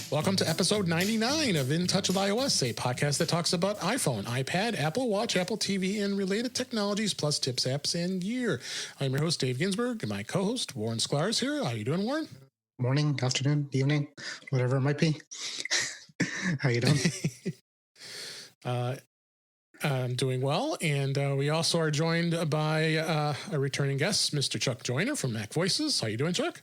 Welcome to episode 99 of In Touch with iOS, a podcast that talks about iPhone, iPad, Apple Watch, Apple TV, and related technologies, plus tips, apps, and gear. I'm your host, Dave Ginsburg, and my co-host, Warren Sklar, is here. How you doing, Warren? Morning, afternoon, evening, whatever it might be. How you doing? I'm doing well, and we also are joined by a returning guest, Mr. Chuck Joyner from Mac Voices. How you doing, Chuck?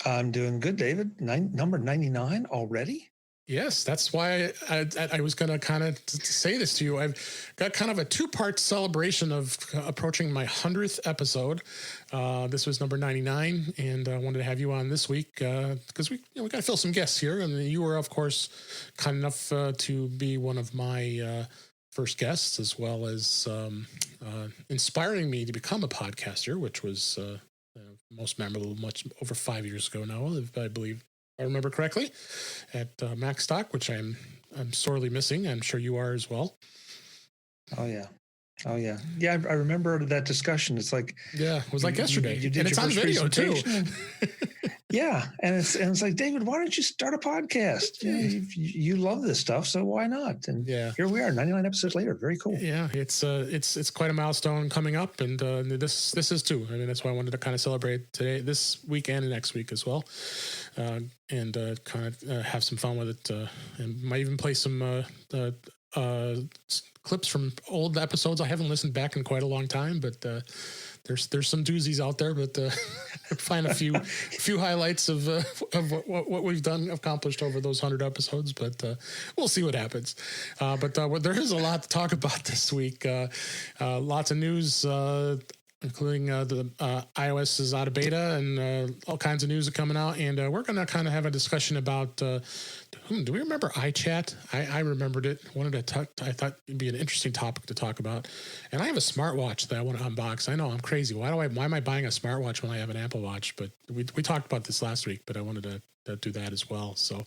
I'm doing good, David. Number 99 already? Yes, that's why I was going to kind of say this to you. I've got kind of a two-part celebration of approaching my 100th episode. This was number 99, and I wanted to have you on this week because we got to fill some guests here. And you were, of course, kind enough to be one of my first guests, as well as inspiring me to become a podcaster, which was most memorable, much over 5 years ago now, I believe. I remember correctly, at MacStock, which I'm sorely missing. I'm sure you are as well. Oh yeah. Yeah, I remember that discussion. It's like it was like yesterday, and it's on video too. Yeah, and it's like, David, why don't you start a podcast? You love this stuff, so why not? And here we are, 99 episodes later. Very cool. Yeah, it's quite a milestone coming up, and this is too. I mean, that's why I wanted to kind of celebrate today, this week, and next week as well, and kind of have some fun with it, and might even play some clips from old episodes. I haven't listened back in quite a long time, but there's some doozies out there. But find a few highlights of what we've accomplished over those 100 episodes. But we'll see what happens. But there is a lot to talk about this week. Lots of news. Including the iOS is out of beta, and all kinds of news are coming out. And we're going to kind of have a discussion about, do we remember iChat? I remembered it. I thought it'd be an interesting topic to talk about. And I have a smartwatch that I want to unbox. I know I'm crazy. Why am I buying a smartwatch when I have an Apple Watch? But we talked about this last week, but I wanted to do that as well. So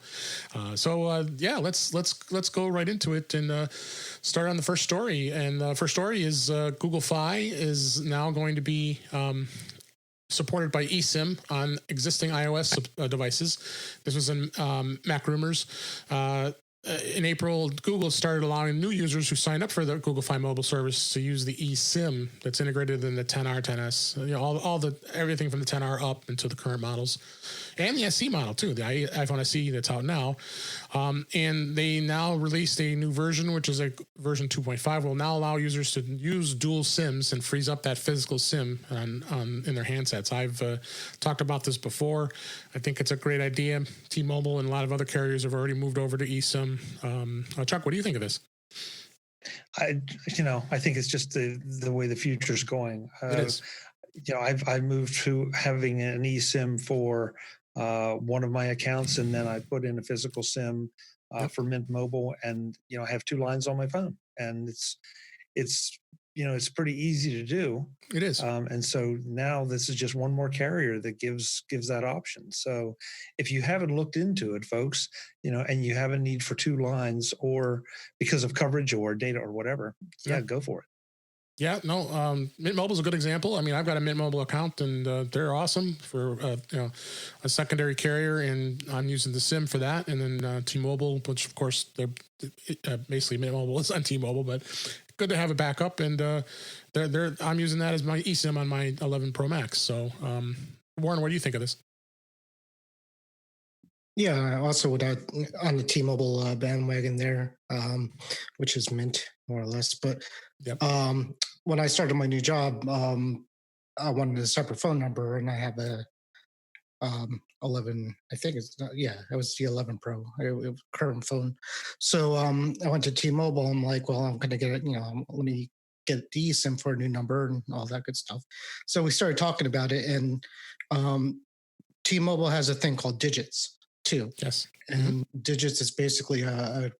let's go right into it and start on the first story. And the first story is Google Fi is now going to be supported by eSIM on existing iOS devices. This was in Mac Rumors. In April, Google started allowing new users who signed up for the Google Fi mobile service to use the eSIM that's integrated in the 10R, 10S, everything from the 10R up into the current models, and the SE model too, the iPhone SE that's out now. And they now released a new version, which is a version 2.5, will now allow users to use dual SIMs and frees up that physical SIM in their handsets. I've talked about this before. I think it's a great idea. T-Mobile and a lot of other carriers have already moved over to eSIM. Chuck, what do you think of this? I think it's just the way the future's going. It is. I've moved to having an eSIM for one of my accounts, and then I put in a physical SIM for Mint Mobile, and I have two lines on my phone, and it's pretty easy to do. It is. And so now this is just one more carrier that gives that option. So if you haven't looked into it, folks, and you have a need for two lines or because of coverage or data or whatever, go for it. Yeah, no, Mint Mobile is a good example. I mean, I've got a Mint Mobile account, and they're awesome for a secondary carrier, and I'm using the SIM for that. And then T-Mobile, which of course they're basically Mint Mobile is on T-Mobile, but good to have a backup. And I'm using that as my eSIM on my 11 Pro Max. So, Warren, what do you think of this? Yeah, also on the T-Mobile bandwagon there, which is Mint more or less. But when I started my new job, I wanted a separate phone number, and I have a 11. I think it's not. Yeah, it was the 11 Pro, current phone. So I went to T-Mobile. I'm like, well, I'm going to get it. Let me get the eSIM for a new number and all that good stuff. So we started talking about it, and T-Mobile has a thing called Digits too. Yes. And Digits is basically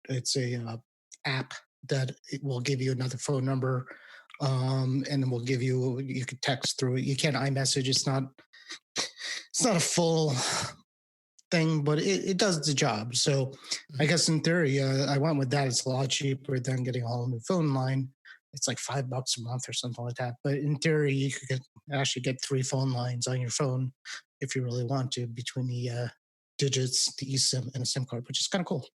it's a app that it will give you another phone number, and then will give you can text through it. You can't iMessage. It's not a full thing, but it does the job. So I guess in theory, I went with that. It's a lot cheaper than getting a whole new phone line. It's like $5 a month or something like that. But in theory, you could actually get 3 phone lines on your phone if you really want to between the digits, the eSIM, and a SIM card, which is kind of cool.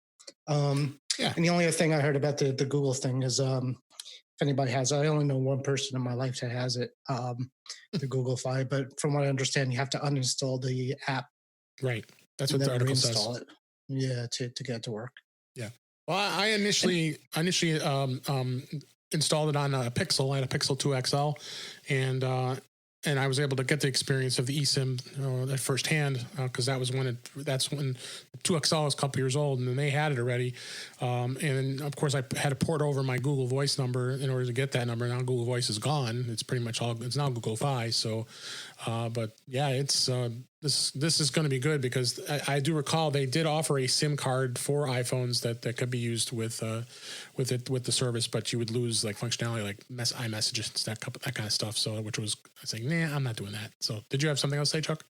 Yeah. And the only other thing I heard about the Google thing is if anybody has, I only know one person in my life that has it, the Google Fi. But from what I understand, you have to uninstall the app. Right. That's and what the then article says. reinstall it. Yeah, to get it to work. Yeah. Well, I initially installed it on a Pixel. I had a Pixel 2 XL, and I was able to get the experience of the eSIM at firsthand because that's when 2XL was a couple years old, and then they had it already. And then, of course, I had to port over my Google Voice number in order to get that number. Now Google Voice is gone. It's pretty much it's now Google Fi. So, but yeah, it's this is going to be good because I do recall they did offer a SIM card for iPhones that could be used with the service, but you would lose like functionality like iMessages, that kind of stuff. So, which was I was like, nah, I'm not doing that. So, did you have something else to say, Chuck?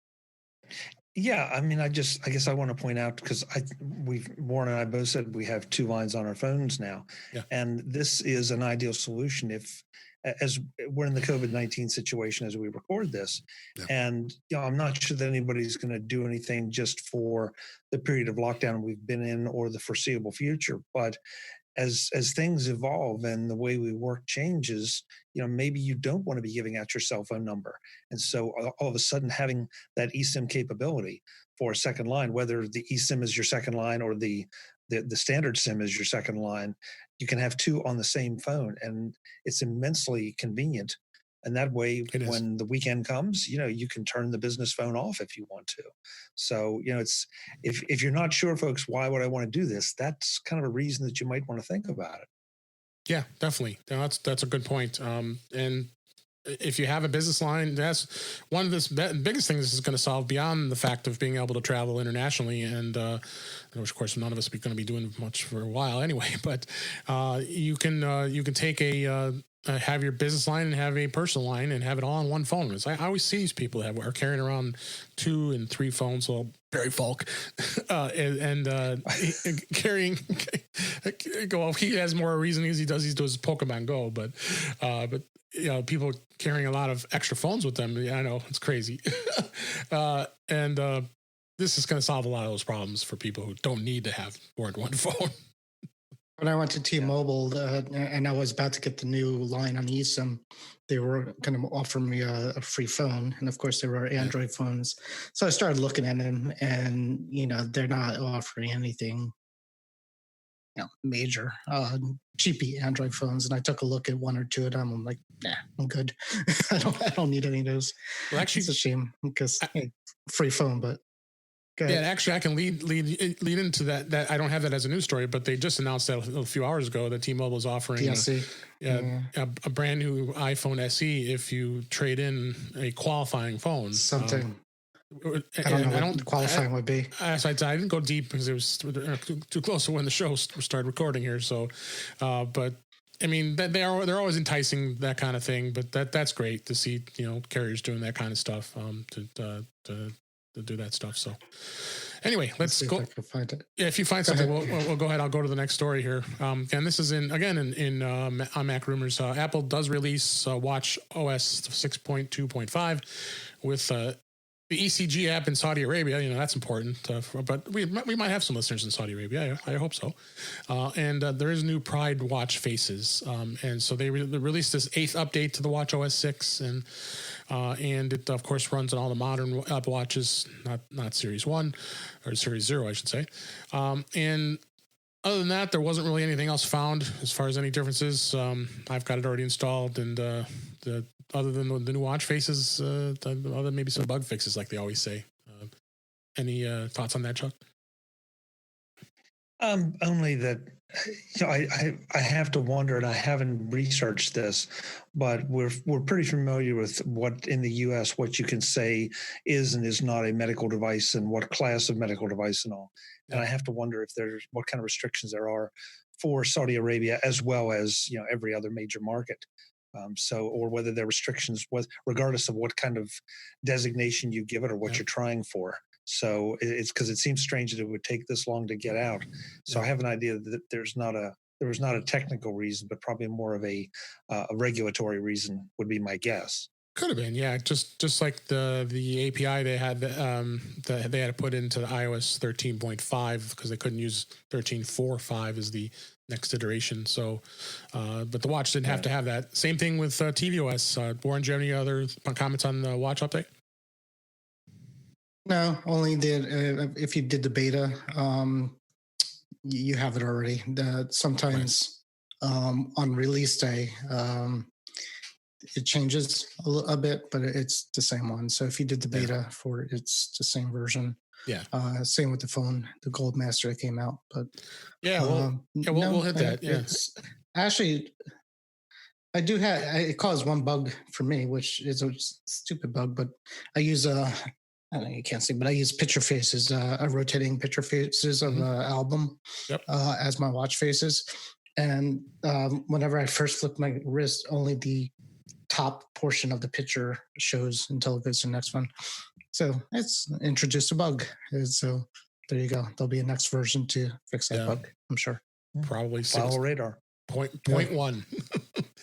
Yeah, I mean, I guess I want to point out because Warren and I both said we have 2 lines on our phones now, yeah. And this is an ideal solution if, as we're in the COVID-19 situation as we record this, yeah. And I'm not sure that anybody's going to do anything just for the period of lockdown we've been in or the foreseeable future, but as things evolve and the way we work changes, maybe you don't want to be giving out your cell phone number. And so all of a sudden having that eSIM capability for a second line, whether the eSIM is your second line or the standard SIM is your second line, you can have 2 on the same phone. And it's immensely convenient. And that way, when the weekend comes, you can turn the business phone off if you want to. So, it's if you're not sure, folks, why would I want to do this? That's kind of a reason that you might want to think about it. Yeah, definitely. That's a good point. And if you have a business line, that's one of the biggest things this is going to solve beyond the fact of being able to travel internationally. And which, of course, none of us are going to be doing much for a while anyway. But you can take have your business line and have a personal line and have it all on one phone. I always see these people that are carrying around 2 and 3 phones. Well, Barry Falk, and carrying. Well, he has more reason as he does Pokemon Go, but people carrying a lot of extra phones with them. Yeah, I know it's crazy, and this is going to solve a lot of those problems for people who don't need to have more than one phone. When I went to T-Mobile and I was about to get the new line on eSIM, they were going to offer me a free phone. And of course, there were Android phones. So I started looking at them and, they're not offering anything major, cheapy Android phones. And I took a look at 1 or 2 of them. I'm like, nah, I'm good. I don't need any of those. Well, actually, it's a shame because free phone, but. Yeah, actually, I can lead into that. That I don't have that as a news story, but they just announced that a few hours ago that T-Mobile is offering a brand new iPhone SE if you trade in a qualifying phone. Something. I don't know what qualifying would be. I didn't go deep because it was too close to when the show started recording here. So, but I mean, they're always enticing that kind of thing. But that's great to see carriers doing that kind of stuff to do that stuff. So anyway, let's go. If I can find it. Yeah, if you find something, we'll go ahead. I'll go to the next story here. And this is on Mac Rumors. Apple does release watchOS 6.2.5 with the ECG app in Saudi Arabia. That's important. But we might have some listeners in Saudi Arabia. I hope so. And there is new Pride watch faces. And so they released this 8th update to the watchOS 6 and it of course runs on all the modern Apple Watches, not Series 1 or Series 0, I should say. And other than that, there wasn't really anything else found as far as any differences. I've got it already installed, and other than the new watch faces, other maybe some bug fixes like they always say. Any thoughts on that, Chuck? Only that I have to wonder, and I haven't researched this, but we're pretty familiar with what in the U.S. what you can say is and is not a medical device and what class of medical device and all. And I have to wonder if there's what kind of restrictions there are for Saudi Arabia as well as every other major market. Or whether there are restrictions regardless of what kind of designation you give it or what you're trying for. So it's because it seems strange that it would take this long to get out. So I have an idea that there was not a technical reason, but probably more of a regulatory reason would be my guess. Could have been, yeah. Just like the API they had that they had to put into the iOS 13.5 because they couldn't use 13.4.5 as the next iteration. So, but the watch didn't have to have that. Same thing with tvOS. Warren, do you have any other comments on the watch update? No, only if you did the beta, you have it already. Sometimes on release day, it changes a bit, but it's the same one. So if you did the beta for it, it's the same version. Yeah. Same with the phone, the Gold Master that came out. But we'll hit that. Yeah. It's actually, I do have. It caused one bug for me, which is a stupid bug. But I use I don't know, you can't see, but I use picture faces, rotating picture faces of album as my watch faces. And whenever I first flip my wrist, only the top portion of the picture shows until it goes to the next one. So it's introduced a bug. So there you go. There'll be a next version to fix that bug, I'm sure. Probably Follow radar. Point one.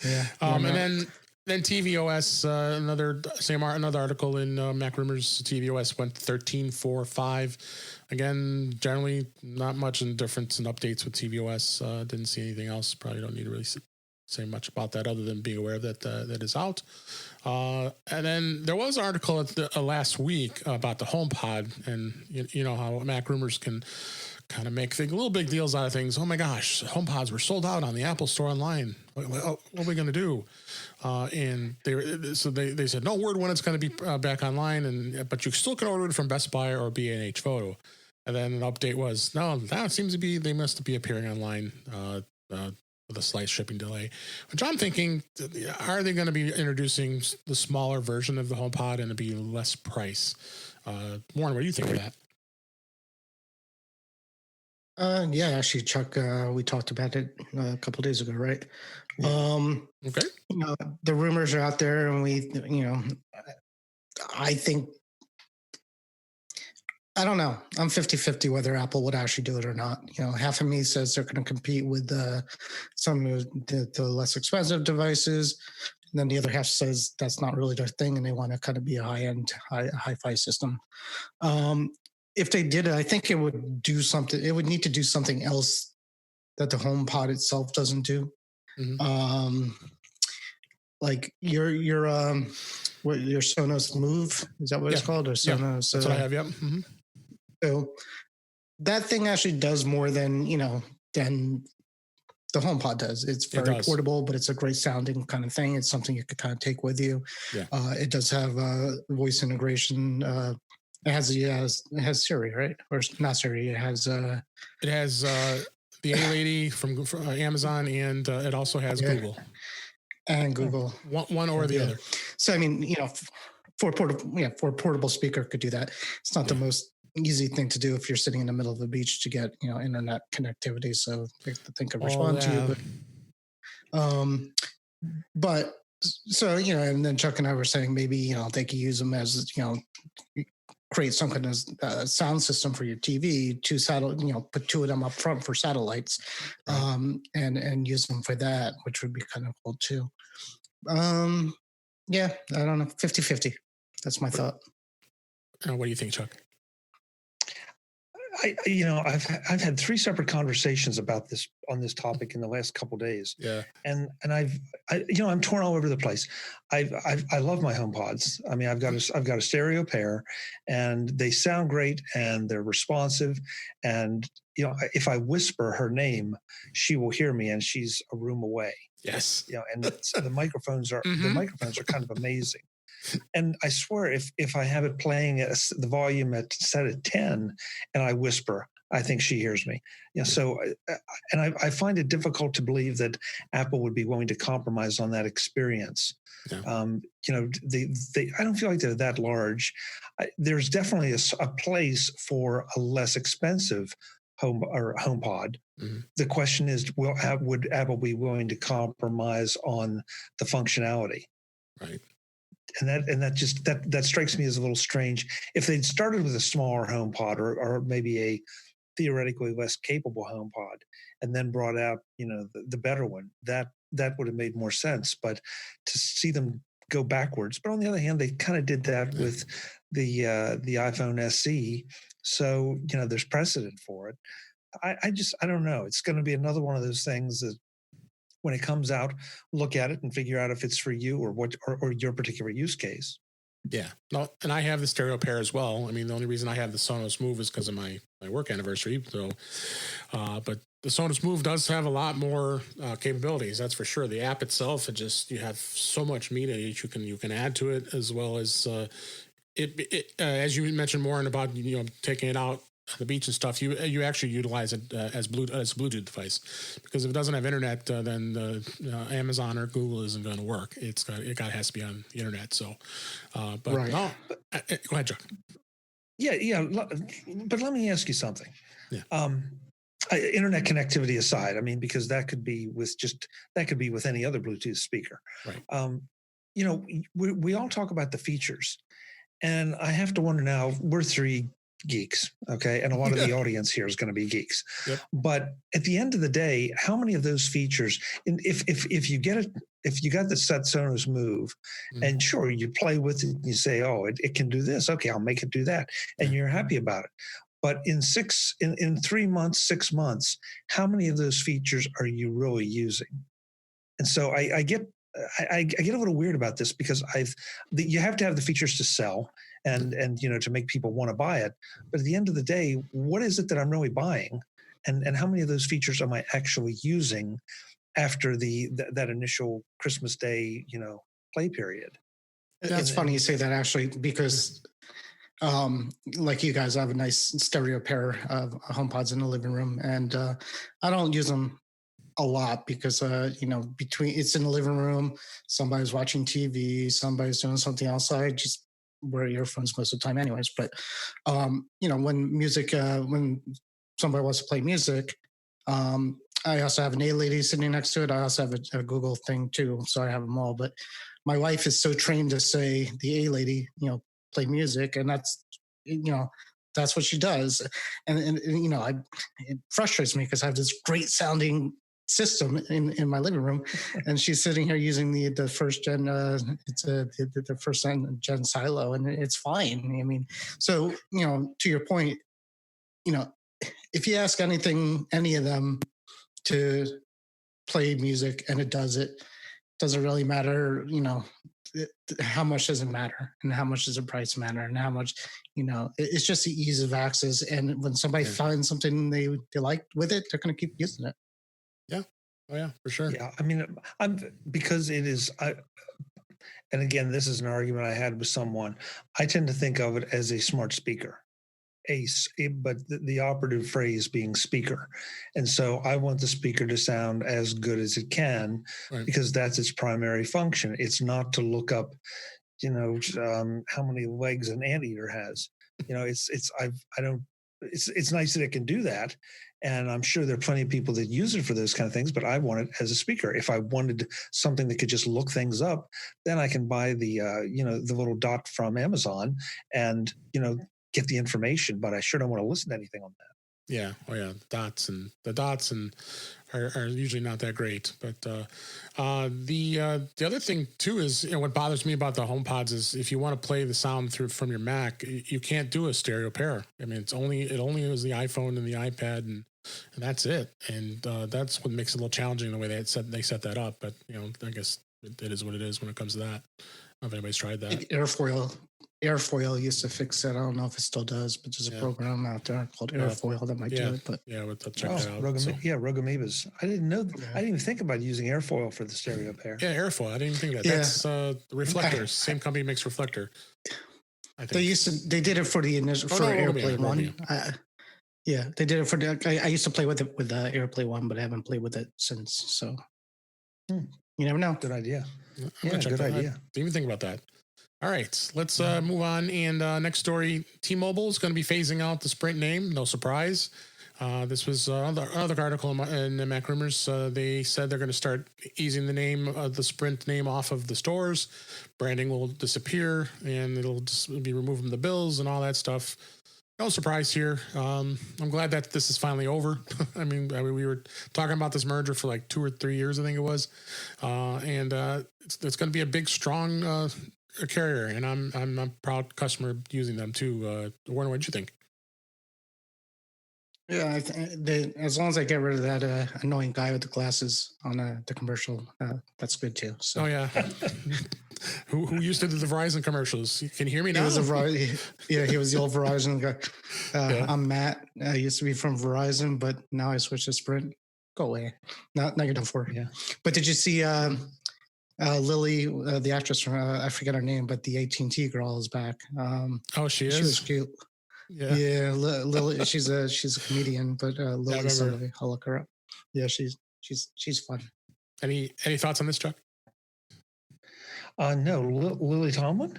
Yeah. And then tvOS, another article in Mac Rumors. tvOS went 13.4.5. Again, generally not much in difference in updates with tvOS. Didn't see anything else. Probably don't need to really say much about that other than being aware that that is out. And then there was an article last week about the HomePod, and you know how Mac Rumors can kind of make little big deals out of things. Oh my gosh, HomePods were sold out on the Apple Store online. What are we going to do? And they said no word when it's going to be back online, but you still can order it from Best Buy or B&H Photo. And then an update was no, that seems to be they must be appearing online with a slight shipping delay. Which I'm thinking, are they going to be introducing the smaller version of the HomePod and it'll be less price? Warren, what do you think of that? Yeah, actually, Chuck, we talked about it a couple of days ago, right? Yeah. Okay. You know, the rumors are out there, and I think, I don't know. I'm 50-50 whether Apple would actually do it or not. You know, half of me says they're going to compete with some of the less expensive devices. And then the other half says that's not really their thing, and they want to kind of be a high-end, hi-fi system. If they did it, I think it would do something. It would need to do something else that the HomePod itself doesn't do. Mm-hmm. Like your Sonos Move, is that what it's called? Or Sonos? That's what I have. Yep. Mm-hmm. So that thing actually does more than the HomePod does. It's very portable, but it's a great sounding kind of thing. It's something you could kind of take with you. Yeah. It does have voice integration. It has Siri, right? Or not Siri. It has the A-Lady from Amazon, and it also has Google. And Google. One or the other. So I mean, for a portable speaker could do that. It's not the most easy thing to do if you're sitting in the middle of the beach to get internet connectivity. So they think of respond to you, but so and then Chuck and I were saying maybe they could use them as create some kind of sound system for your TV, put two of them up front for satellites, and use them for that, which would be kind of cool too. Yeah, I don't know, 50-50. That's my thought. What do you think, Chuck? I've had 3 separate conversations about this on this topic in the last couple of days. Yeah, and I'm torn all over the place. I love my HomePods. I mean, I've got a stereo pair, and they sound great, and they're responsive. And if I whisper her name, she will hear me, and she's a room away. Yes. And the microphones are kind of amazing. And I swear, if I have it playing the volume set at 10, and I whisper, I think she hears me. So, and I find it difficult to believe that Apple would be willing to compromise on that experience. Yeah. I don't feel like they're that large. There's definitely a place for a less expensive HomePod. Mm-hmm. The question is, would Apple be willing to compromise on the functionality? Right. And that strikes me as a little strange. If they'd started with a smaller HomePod or maybe a theoretically less capable HomePod, and then brought out the better one, that would have made more sense. But to see them go backwards. But on the other hand, they kind of did that with the iPhone SE. So, there's precedent for it. I don't know. It's going to be another one of those things that when it comes out, look at it and figure out if it's for you or your particular use case. Yeah. No, and I have the stereo pair as well. I mean, the only reason I have the Sonos Move is because of my work anniversary. So, but the Sonos Move does have a lot more capabilities. That's for sure. The app itself, you have so much media that you can add to it, as well as as you mentioned more about taking it out on the beach and stuff. You actually utilize it as a Bluetooth device, because if it doesn't have internet, then Amazon or Google isn't going to work. It has to be on the internet. So, but Right. no, go ahead, Chuck. Yeah. But let me ask you something. Yeah. Internet connectivity aside, I mean, because that could be with any other Bluetooth speaker. Right. We all talk about the features, and I have to wonder now. We're three geeks, okay, and a lot of the audience here is going to be geeks. Yep. But at the end of the day, how many of those features? If you got the set Sonos Move, and sure, you play with it, and you say, oh, it can do this. Okay, I'll make it do that, and you're happy about it. But in 3 months, 6 months, how many of those features are you really using? And so I get a little weird about this, because you have to have the features to sell and to make people want to buy it. But at the end of the day, what is it that I'm really buying, and how many of those features am I actually using after that initial Christmas Day play period? That's funny you say that, actually, because like you guys, I have a nice stereo pair of HomePods in the living room, and I don't use them a lot because between it's in the living room, somebody's watching TV, somebody's doing something else. So I just wear earphones most of the time anyways. But when somebody wants to play music, I also have an A lady sitting next to it. I also have a Google thing too, so I have them all. But my wife is so trained to say the A lady, play music, and that's that's what she does. And it frustrates me because I have this great sounding system in my living room, and she's sitting here using the first gen the first gen Silo, and it's fine. I mean, so to your point, if you ask any of them to play music and it doesn't really matter. How much does it matter, and how much does the price matter, and how much it's just the ease of access. And when somebody finds something they like with it, they're going to keep using it. Yeah. Oh yeah, for sure. Yeah, I mean, because it is. And again, this is an argument I had with someone. I tend to think of it as a smart speaker, but the operative phrase being speaker. And so I want the speaker to sound as good as it can, because that's its primary function. It's not to look up, how many legs an anteater has. It's nice that it can do that. And I'm sure there are plenty of people that use it for those kind of things, but I want it as a speaker. If I wanted something that could just look things up, then I can buy the little dot from Amazon and, get the information, but I sure don't want to listen to anything on that. Yeah. Oh yeah. The dots are usually not that great. But the other thing too is, what bothers me about the HomePods is if you want to play the sound from your Mac, you can't do a stereo pair. I mean, it only is the iPhone and the iPad, and that's it. And that's what makes it a little challenging the way they set that up. But I guess it is what it is when it comes to that. I don't know if anybody's tried that. Airfoil used to fix that. I don't know if it still does, but there's a program out there called Airfoil that might do it. But we'll check that out. Rogue Amoebas. I didn't know. I didn't even think about using Airfoil for the stereo pair. Yeah, Airfoil. I didn't even think of that. Yeah. That's the reflectors. Same company makes reflector. I think. They did it for the initial AirPlay one. Yeah, they did it for I used to play with it with the AirPlay one, but I haven't played with it since. So you never know. Good idea. Yeah, good idea. I didn't even think about that. All right, let's move on. And next story, T-Mobile is going to be phasing out the Sprint name. No surprise. This was another article in the Mac Rumors. They said they're going to start easing the Sprint name off of the stores. Branding will disappear, and it'll just be removed from the bills and all that stuff. No surprise here. I'm glad that this is finally over. I mean, we were talking about this merger for like 2 or 3 years, I think it was, and it's going to be a big, strong carrier, and I'm a proud customer using them too. Warren, what did you think? Yeah, as long as I get rid of that annoying guy with the glasses on the commercial, that's good too. So. Oh yeah, who used to do the Verizon commercials? Can you hear me now? He was he was the old Verizon guy. Yeah. I'm Matt. I used to be from Verizon, but now I switched to Sprint. Go away. Not you're done for. Yeah. But did you see Lily, the actress from I forget her name, but the AT&T girl is back. Oh, she is. She was cute. Yeah, Lily. She's a comedian, but Lily's Lily. I'll look her up. Yeah, she's fun. Any thoughts on this, Chuck? No, Lily Tomlin.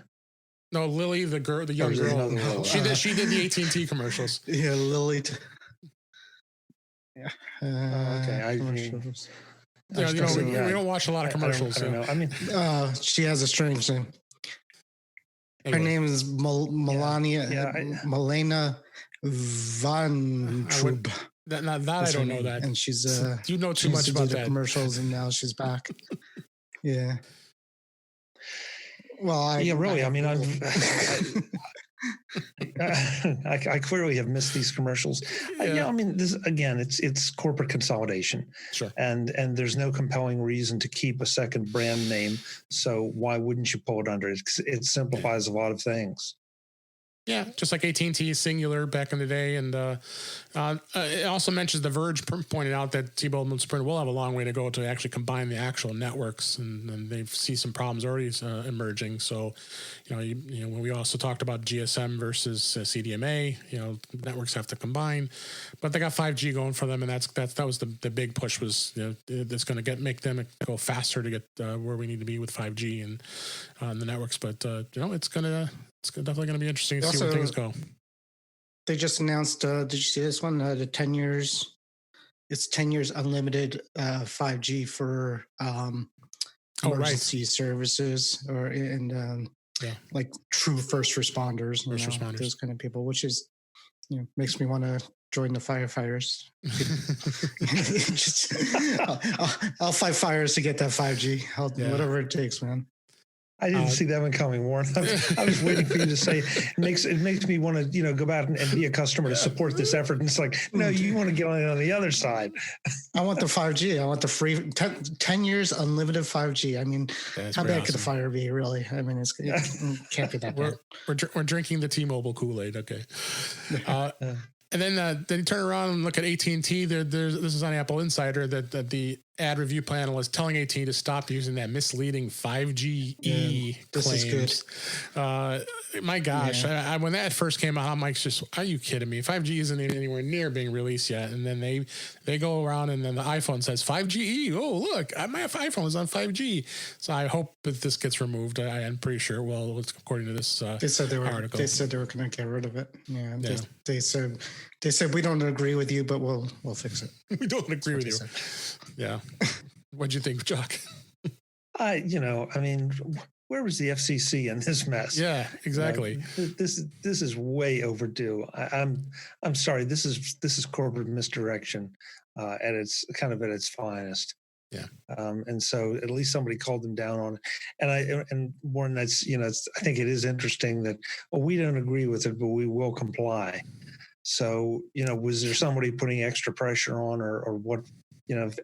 No, Lily, the young girl. She did the AT&T commercials. Yeah, Lily. Yeah. Okay. We don't watch a lot of commercials. I don't know. I mean, she has a strange name. Her name is Melania Milena Van Troop. That I don't know that. And she's you know too much about that. Commercials, and now she's back. Yeah. Well, I mean, I clearly have missed these commercials. I mean, this again, it's corporate consolidation. Sure. And there's no compelling reason to keep a second brand name. So why wouldn't you pull it under it? It simplifies a lot of things. Yeah, just like AT&T Singular back in the day. And it also mentions The Verge pointed out that T-Mobile and Sprint will have a long way to go to actually combine the actual networks, and they see some problems already emerging. So, when we also talked about GSM versus CDMA, networks have to combine, but they got 5G going for them, and that was the big push was it's going to make them go faster to get where we need to be with 5G and the networks. But it's definitely going to be interesting to see where things go. They just announced, did you see this one? The 10 years, it's 10 years unlimited 5G for emergency services like true first responders, those kind of people, which is, makes me want to join the firefighters. I'll fight fires to get that 5G. Whatever it takes, man. I didn't see that one coming, Warren. I was waiting for you to say it makes me want to, go back and be a customer to support this effort. And it's like, no, you want to get on the other side. I want the 5G. I want the free 10 years unlimited 5G. I mean, how bad could the fire be, really? I mean, it can't be that bad. We're drinking the T-Mobile Kool-Aid. Okay. And then you turn around and look at AT&T. This is on Apple Insider that the ad review panel is telling AT&T to stop using that misleading 5G this claims. Is good. My gosh, when that first came out, I'm like, are you kidding me? 5G isn't anywhere near being released yet. And then they go around and then the iPhone says 5G. Oh, look, my iPhone is on 5G. So I hope that this gets removed. I'm pretty sure. Well, according to this article. They said they were going to get rid of it. Yeah. They said we don't agree with you, but we'll fix it. We don't agree with you. Yeah. What'd you think, Chuck? I mean, where was the FCC in this mess? Yeah, exactly. This is way overdue. I'm sorry. This is corporate misdirection at its finest. Yeah. And so at least somebody called them down on it. And Warren, I think it is interesting that we don't agree with it, but we will comply. So was there somebody putting extra pressure on, or what?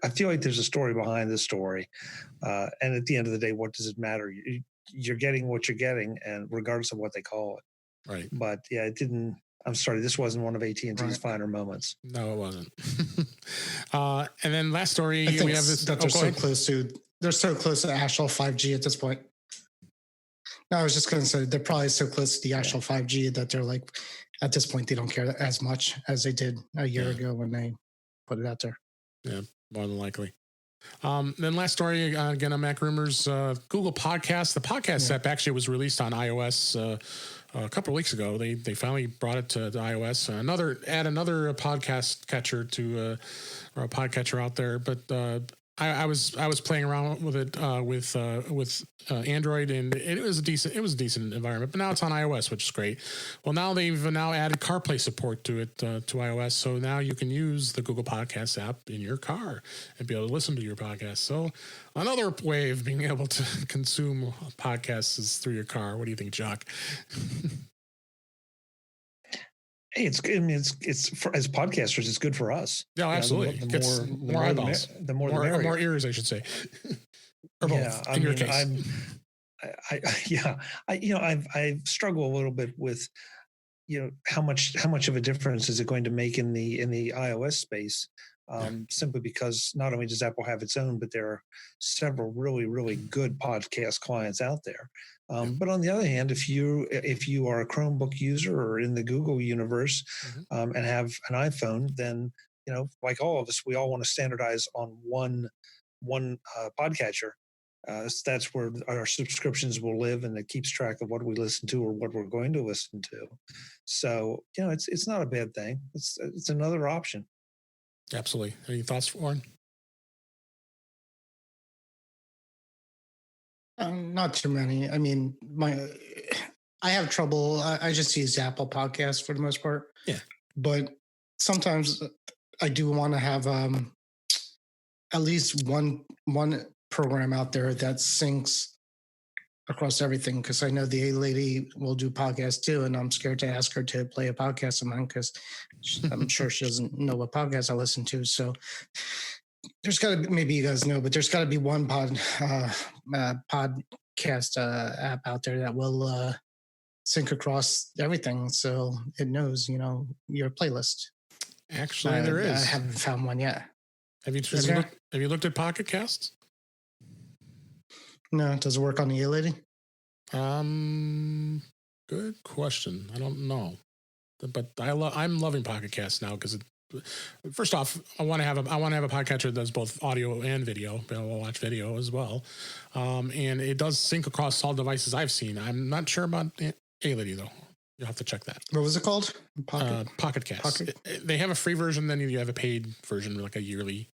I feel like there's a story behind this story. And at the end of the day, what does it matter? You're getting what you're getting, and regardless of what they call it. Right. But it didn't. I'm sorry, this wasn't one of AT&T's finer moments. No, it wasn't. And then last story, we have this. That they're so close to actual 5G at this point. No, I was just going to say they're probably so close to the actual 5G that they're like, at this point, they don't care as much as they did a year ago when they put it out there. Yeah, more than likely. Then last story, again on Mac Rumors, Google Podcasts. The podcast app actually was released on iOS a couple of weeks ago. They finally brought it to iOS. Another podcast catcher or a podcatcher out there. But I was playing around with it with Android, and it was a decent environment. But now it's on iOS, which is great. Well, now they've added CarPlay support to it to iOS, so now you can use the Google Podcasts app in your car and be able to listen to your podcast. So another way of being able to consume podcasts is through your car. What do you think, Jock? Hey, it's good. I mean, it's for, as podcasters, it's good for us. Yeah, absolutely. The Gets more eyeballs, the more ears, I should say. Or both. Yeah, I in your mean, case. I've struggled a little bit with, how much of a difference is it going to make in the iOS space? Simply because not only does Apple have its own, but there are several really, really good podcast clients out there. But on the other hand, if you are a Chromebook user or in the Google universe and have an iPhone, then like all of us, we all want to standardize on one podcatcher. That's where our subscriptions will live, and it keeps track of what we listen to or what we're going to listen to. So it's not a bad thing. It's another option. Absolutely. Any thoughts, Warren? Not too many. I mean, I have trouble. I just use Apple Podcasts for the most part. Yeah. But sometimes I do want to have at least one program out there that syncs across everything, because I know the A lady will do podcasts too, and I'm scared to ask her to play a podcast of mine because I'm sure she doesn't know what podcast I listen to. So there's got to be, maybe you guys know, but there's got to be one podcast app out there that will sync across everything, so it knows your playlist. Actually, there is. I haven't found one yet. Have you looked at Pocket Casts? No, does it work on the A lady? Good question. I don't know, but I'm loving Pocket Casts now because first off, I want to have a podcatcher that does both audio and video. I'll watch video as well, and it does sync across all devices I've seen. I'm not sure about A lady though. You'll have to check that. What was it called? Pocket Cast. They have a free version, then you have a paid version, like a yearly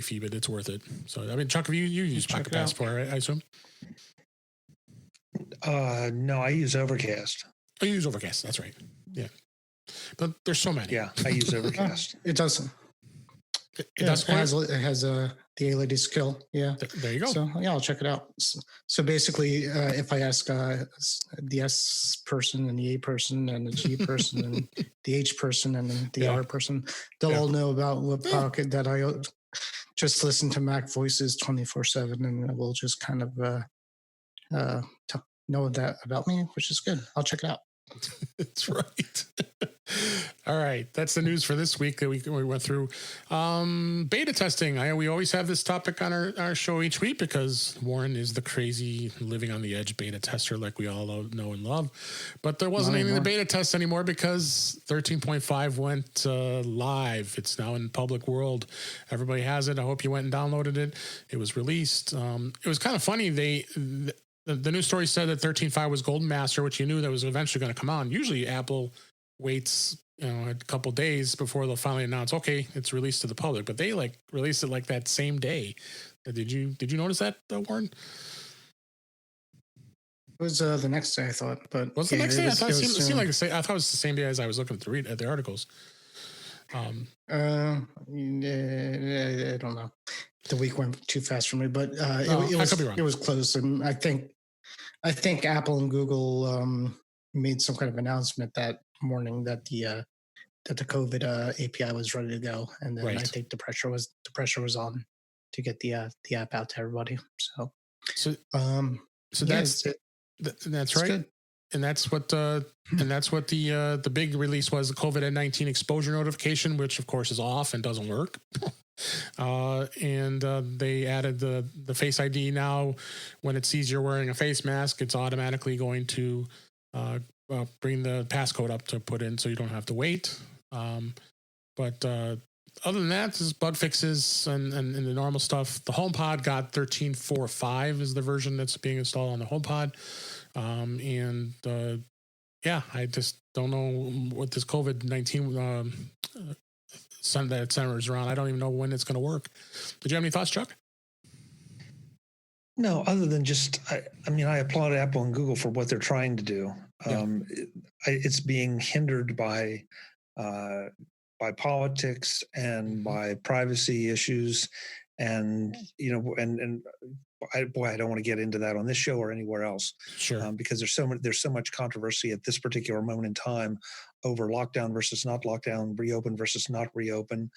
fee, but it's worth it. So, I mean, Chuck, have you use Pocket Cast for, I assume? No, I use Overcast. Oh, you use Overcast. That's right. Yeah. But there's so many. Yeah, I use Overcast. It doesn't. It has the A lady skill. Yeah. There you go. So yeah, I'll check it out. So basically, if I ask the S person and the A person and the G person and the H person and the R person, they'll all know about what pocket that I just listen to Mac voices 24/7, and we'll just kind of know that about me, which is good. I'll check it out. That's right. All right. That's the news for this week that we went through. Beta testing. We always have this topic on our show each week because Warren is the crazy living on the edge beta tester like we all know and love. But there wasn't any of the beta tests anymore because 13.5 went live. It's now in public world. Everybody has it. I hope you went and downloaded it. It was released. It was kind of funny. The news story said that 13.5 was Golden Master, which you knew that was eventually going to come on. Usually Apple waits, a couple days before they'll finally announce, okay, it's released to the public. But they released it that same day. Did you notice that, Warren? It was the next day, I thought. But was the next day? I thought it seemed like I thought it was the same day as I was looking to read at the articles. I don't know. The week went too fast for me, but it was close, and I think Apple and Google made some kind of announcement that morning that the COVID API was ready to go, and then right. I think the pressure was on to get the app out to everybody. So that's right. Good. And that's what the big release was, the COVID-19 exposure notification, which of course is off and doesn't work. And they added the Face ID now. When it sees you're wearing a face mask, it's automatically going to bring the passcode up to put in, so you don't have to wait. But other than that, there's bug fixes and the normal stuff. The HomePod got 13.4.5 is the version that's being installed on the HomePod. I just don't know what this COVID-19 centers around. I don't even know when it's going to work. Did you have any thoughts, Chuck? No, other than just, I mean, I applaud Apple and Google for what they're trying to do. It's being hindered by politics and by privacy issues, and I don't want to get into that on this show or anywhere else, Sure, because there's so much controversy at this particular moment in time over lockdown versus not lockdown, reopen versus not reopen.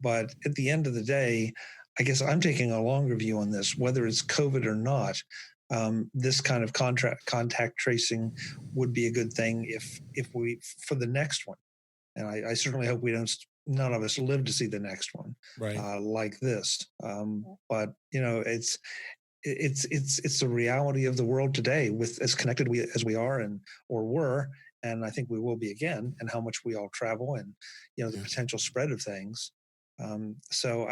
But at the end of the day, I guess I'm taking a longer view on this, whether it's COVID or not. This kind of contact tracing would be a good thing if we, for the next one. And I certainly hope none of us live to see the next one, right? Like this. But it's the reality of the world today, with as connected as we are or were, and I think we will be again, and how much we all travel, and the potential spread of things. So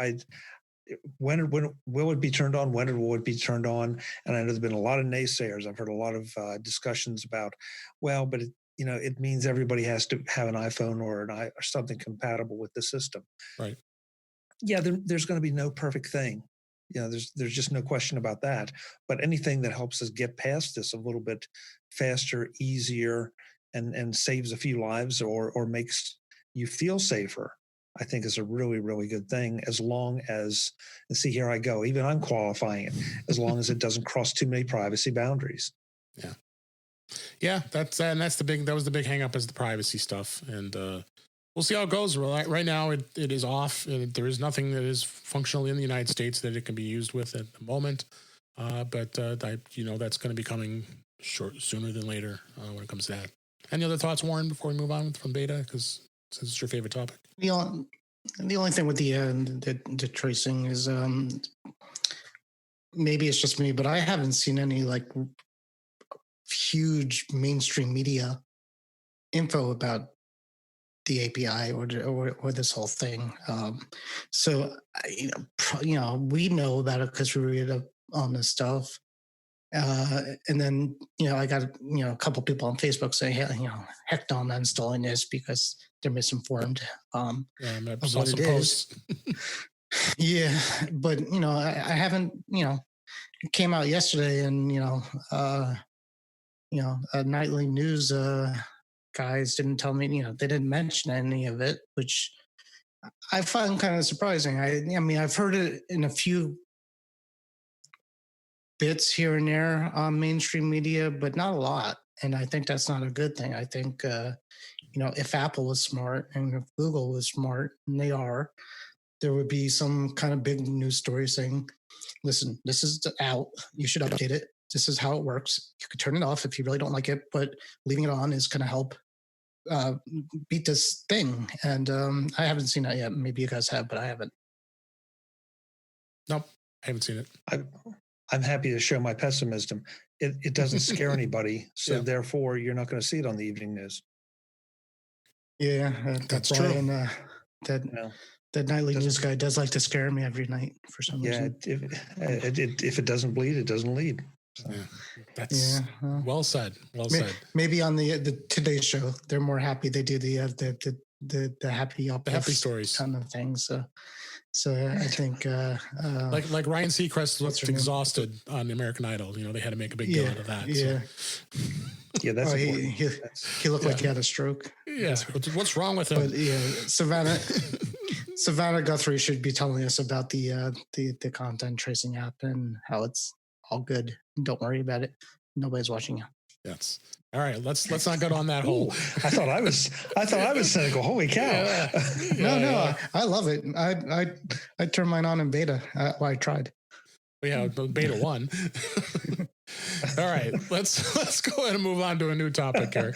when will it be turned on? When will it be turned on? And I know there's been a lot of naysayers. I've heard a lot of discussions about, well, but it means everybody has to have an iPhone or something compatible with the system. Right. Yeah, there's going to be no perfect thing. There's just no question about that. But anything that helps us get past this a little bit faster, easier, and saves a few lives or makes you feel safer, I think is a really, really good thing, as long as, and see, here I go, even I'm qualifying it, as long as it doesn't cross too many privacy boundaries. Yeah. Yeah, that was the big hang up, is the privacy stuff. And we'll see how it goes. Right now it is off. There is nothing that is functional in the United States that it can be used with at the moment. But that's going to be coming sooner than later when it comes to that. Any other thoughts, Warren, before we move on from beta? Because since it's your favorite topic. The only thing with the tracing is maybe it's just me, but I haven't seen any like huge mainstream media info about the API or this whole thing. So we know about it because we read up on this stuff. And then, I got, a couple people on Facebook saying, hey, heck no, I'm not installing this because they're misinformed. I saw some posts. Yeah, but, I haven't, it came out yesterday and, nightly news guys didn't tell me, they didn't mention any of it, which I find kind of surprising. I mean, I've heard it in a few bits here and there on mainstream media, but not a lot. And I think that's not a good thing. I think, if Apple was smart and if Google was smart, and they are, there would be some kind of big news story saying, listen, this is out. You should update it. This is how it works. You could turn it off if you really don't like it, but leaving it on is going to help beat this thing. And I haven't seen that yet. Maybe you guys have, but I haven't. Nope, I haven't seen it. I'm happy to show my pessimism. It doesn't scare anybody, so therefore you're not going to see it on the evening news. Yeah, that's true. And that nightly news guy does like to scare me every night for some reason. Yeah, if it doesn't bleed, it doesn't lead. So. Yeah, that's well said. Well said. Maybe on the Today Show, they're more happy. They do the happy stories kind of thing. So I think like Ryan Seacrest looked exhausted on American Idol. They had to make a big deal out of that. Yeah. So. Yeah, that's he looked like he had a stroke. Yeah. What's wrong with him? But Savannah Guthrie should be telling us about the content tracing app and how it's all good. Don't worry about it. Nobody's watching you. Yes. All right. Let's not go on that hole. I thought I was cynical. Holy cow! No. I love it. I turned mine on in beta. I tried. Yeah, beta 1. All right, let's go ahead and move on to a new topic here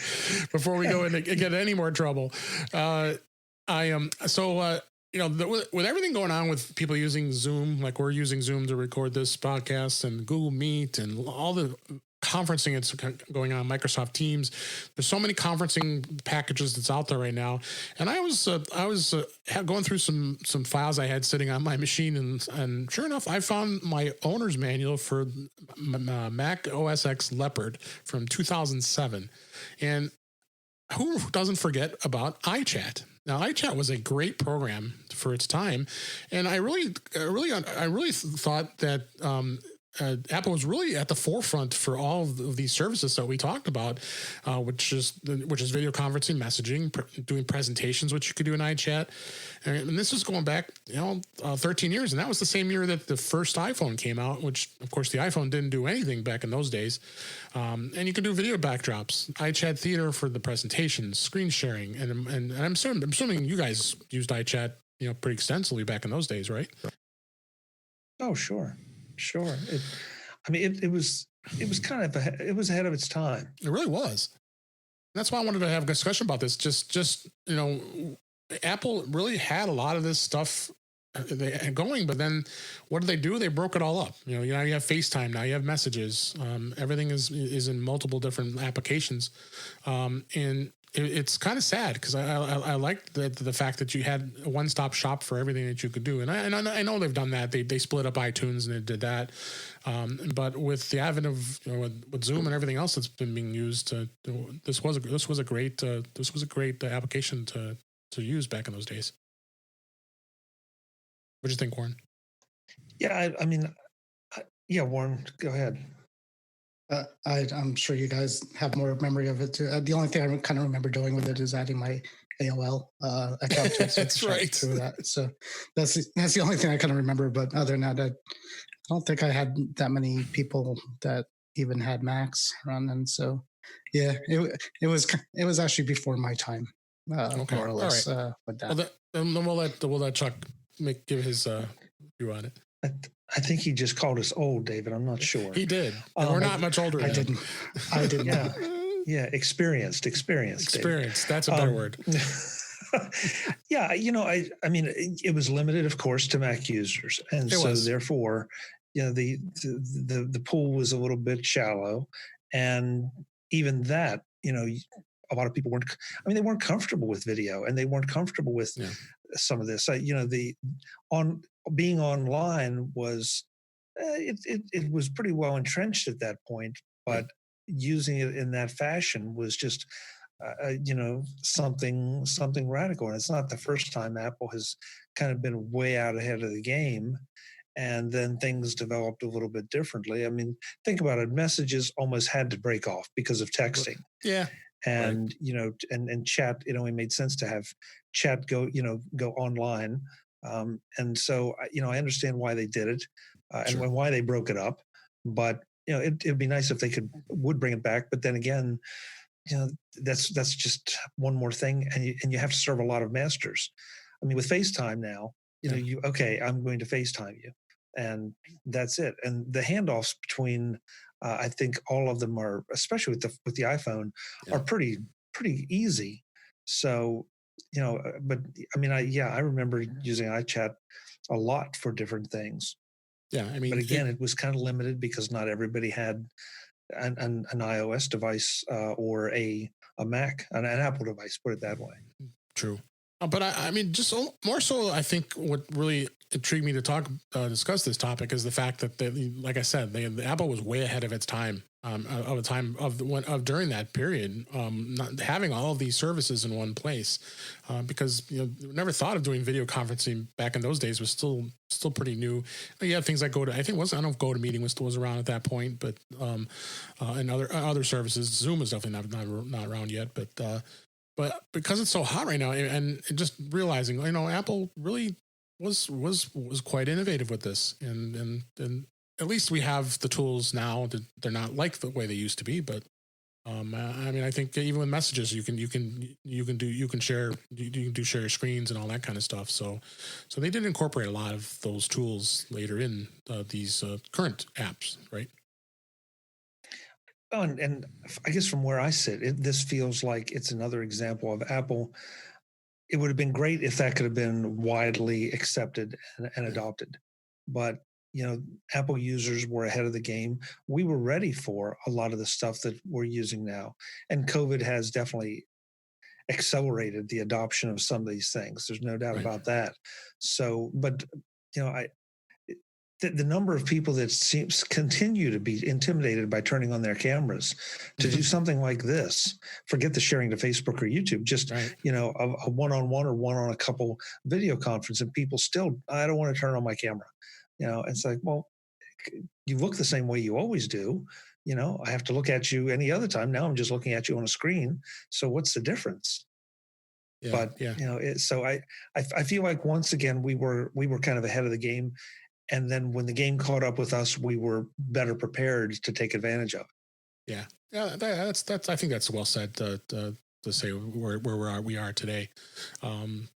before we go and get any more trouble. With everything going on with people using Zoom, like we're using Zoom to record this podcast, and Google Meet and all the conferencing that's going on, Microsoft Teams. There's so many conferencing packages that's out there right now. And I was going through some files I had sitting on my machine, and sure enough, I found my owner's manual for Mac OS X Leopard from 2007. And who doesn't forget about iChat? Now, iChat was a great program for its time, and I really thought that Apple was really at the forefront for all of these services that we talked about, which is video conferencing, messaging, doing presentations, which you could do in iChat, and this is going back 13 years, and that was the same year that the first iPhone came out, which of course the iPhone didn't do anything back in those days, and you could do video backdrops, iChat Theater for the presentations, screen sharing, and I'm assuming you guys used iChat pretty extensively back in those days, right? Oh, sure. It was kind of it was ahead of its time. It really was. That's why I wanted to have a discussion about this. Just Apple really had a lot of this stuff going, but then what did they do? They broke it all up. Now you have FaceTime, now you have messages. Everything is in multiple different applications, and it's kind of sad because I liked the fact that you had a one-stop shop for everything that you could do, and I know they've done that. They split up iTunes and they did that, but with the advent of with Zoom and everything else that's been being used, this was a great application to use back in those days. What do you think, Warren? Yeah, Warren, go ahead. I'm sure you guys have more memory of it too. The only thing I kind of remember doing with it is adding my AOL account to it. That's right. Through that. So that's the only thing I kind of remember. But other than that, I don't think I had that many people that even had Macs around then. So yeah, it was actually before my time, okay. more or less. All right. With that. Then we'll let Chuck give his view on it. I think he just called us old, David. I'm not sure. He did. We're not much older. I didn't. Yeah, experienced. Experienced. That's a better word. Yeah, it was limited, of course, to Mac users, and therefore, the pool was a little bit shallow, and even that, a lot of people weren't. They weren't comfortable with video, and they weren't comfortable with some of this. Being online was it was pretty well entrenched at that point, but using it in that fashion was just something radical. And it's not the first time Apple has kind of been way out ahead of the game, and then things developed a little bit differently. Think about it. Messages almost had to break off because of texting. Yeah. And and chat, it only made sense to have chat go online, and so I understand why they did it, and why they broke it up. But it'd be nice if they would bring it back. But then again, that's just one more thing, and you have to serve a lot of masters. With FaceTime now, I'm going to FaceTime you, and that's it. And the handoffs between I think all of them are, especially with the iPhone, are pretty easy. So, but I remember using iChat a lot for different things. Yeah, but again, it was kind of limited because not everybody had an iOS device or a Mac, an Apple device. Put it that way. True. But just more so, I think what really intrigued me to discuss this topic is the fact that, like I said, the Apple was way ahead of its time, during that period, not having all of these services in one place, because never thought of doing video conferencing back in those days was still pretty new. You had things like I don't know if GoToMeeting was around at that point, but and other services, Zoom is definitely not around yet, but because it's so hot right now, and just realizing, Apple really was quite innovative with this, and at least we have the tools now that they're not like the way they used to be. But I think even with messages, you can share your screens and all that kind of stuff. So they did incorporate a lot of those tools later in these current apps, right? Oh, and I guess from where I sit, this feels like it's another example of Apple. It would have been great if that could have been widely accepted and adopted. But, Apple users were ahead of the game. We were ready for a lot of the stuff that we're using now. And COVID has definitely accelerated the adoption of some of these things. There's no doubt about that. So, but, the number of people that seems continue to be intimidated by turning on their cameras to do something like this, forget the sharing to Facebook or YouTube, just, Right. a one-on-one or one on a couple video conference, and people still, I don't want to turn on my camera. It's like, well, you look the same way you always do. I have to look at you any other time. Now I'm just looking at you on a screen. So what's the difference? Yeah. But yeah. So I feel like once again we were kind of ahead of the game, and then when the game caught up with us, we were better prepared to take advantage of it. Yeah. That's. I think that's well said to say where we are today. I'm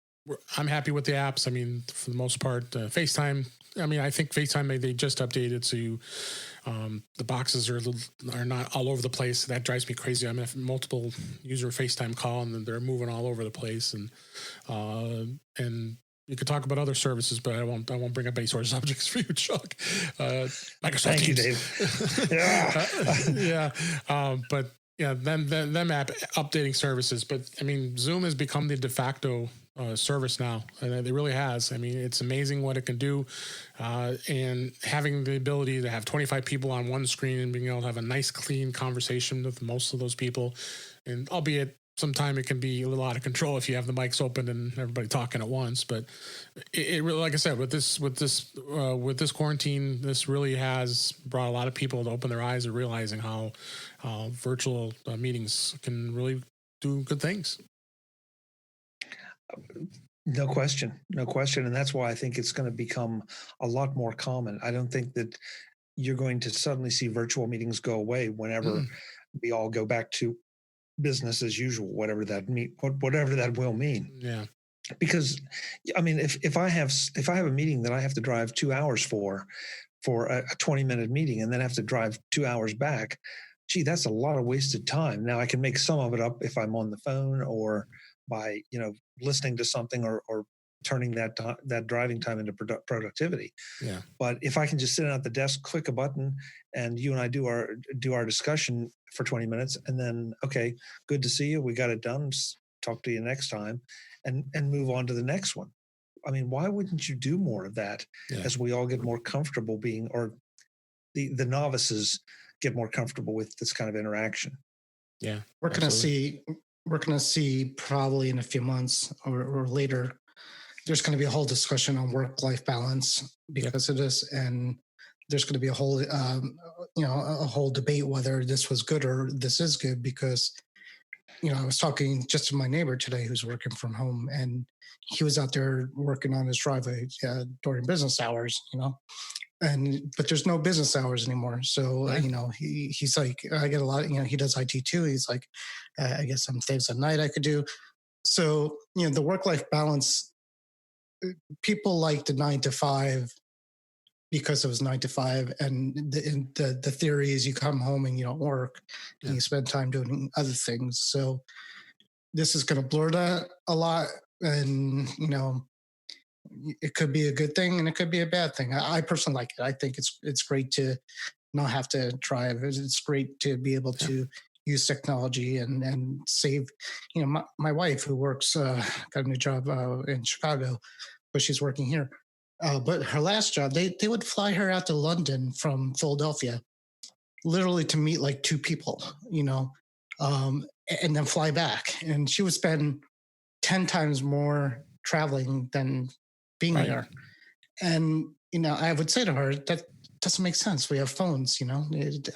happy with the apps. I mean, for the most part, FaceTime. I mean, I think FaceTime they just updated, so the boxes are not all over the place. That drives me crazy. I mean, multiple user FaceTime call and they're moving all over the place, and you could talk about other services, but I won't bring up any sort of subjects for you, Chuck. Microsoft Thank Teams. you, Dave. But yeah, them app updating services. But I mean, Zoom has become the de facto service now, and it really has. I mean, it's amazing what it can do, and having the ability to have 25 people on one screen and being able to have a nice, clean conversation with most of those people, and albeit sometimes it can be a little out of control if you have the mics open and everybody talking at once. But it really, like I said, with this quarantine, this really has brought a lot of people to open their eyes and realizing how virtual meetings can really do good things. No question. And that's why I think it's going to become a lot more common. I don't think that you're going to suddenly see virtual meetings go away whenever we all go back to business as usual, whatever that will mean. Yeah. Because I mean, if I have a meeting that I have to drive 2 hours for a 20-minute meeting and then have to drive 2 hours back, gee, that's a lot of wasted time. Now I can make some of it up if I'm on the phone or by, listening to something or turning that driving time into productivity. Yeah. But if I can just sit at the desk, click a button, and you and I do our discussion for 20 minutes, and then, okay, good to see you. We got it done. Talk to you next time, and move on to the next one. I mean, why wouldn't you do more of that as we all get more comfortable being, or the novices get more comfortable with this kind of interaction? Yeah. We're going to see probably in a few months or later, there's going to be a whole discussion on work-life balance because of this. And there's going to be a whole, a whole debate whether this was good or this is good because, I was talking just to my neighbor today who's working from home, and he was out there working on his driveway during business hours, but there's no business hours anymore. So, he's like, I get a lot, he does IT too. He's like, I guess some things at night I could do. So, the work-life balance, people like the 9 to 5 because it was 9 to 5. And the theory is you come home and you don't work and you spend time doing other things. So this is going to blur that a lot. And, it could be a good thing and it could be a bad thing. I personally like it. I think it's great to not have to drive. It's great to be able to use technology and save. My wife who works got a new job in Chicago, but she's working here. But her last job, they would fly her out to London from Philadelphia, literally to meet like 2 people, and then fly back. And she would spend 10 times more traveling than being there. And, I would say to her, that doesn't make sense. We have phones,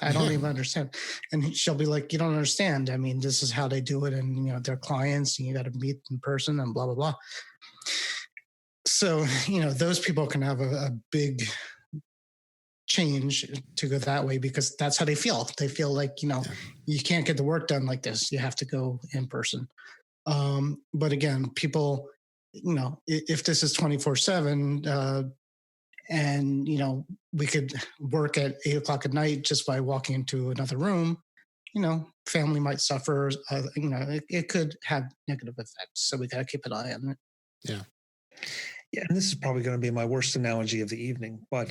I don't even understand. And she'll be like, you don't understand. I mean, this is how they do it. And, they're clients and you got to meet in person and blah, blah, blah. So, those people can have a big change to go that way because that's how they feel. They feel like, you can't get the work done like this. You have to go in person. But again, people, if this is 24/7, and, we could work at 8:00 at night just by walking into another room, family might suffer. It could have negative effects. So we got to keep an eye on it. Yeah. Yeah, and this is probably going to be my worst analogy of the evening, but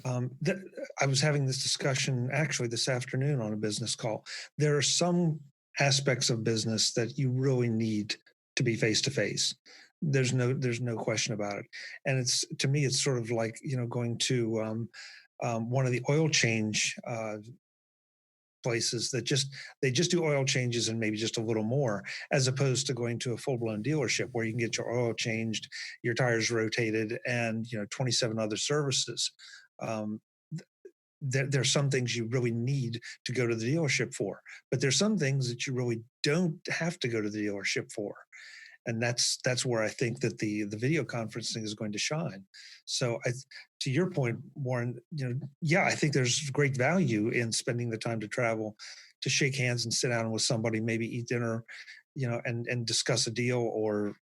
I was having this discussion actually this afternoon on a business call. There are some aspects of business that you really need to be face-to-face. There's no question about it. And it's, to me, it's sort of like, going to one of the oil change places that they just do oil changes and maybe just a little more, as opposed to going to a full-blown dealership where you can get your oil changed, your tires rotated, and 27 other services. There's some things you really need to go to the dealership for, but there's some things that you really don't have to go to the dealership for. And that's where I think that the video conferencing is going to shine. So to your point, Warren, I think there's great value in spending the time to travel, to shake hands and sit down with somebody, maybe eat dinner, and discuss a deal, or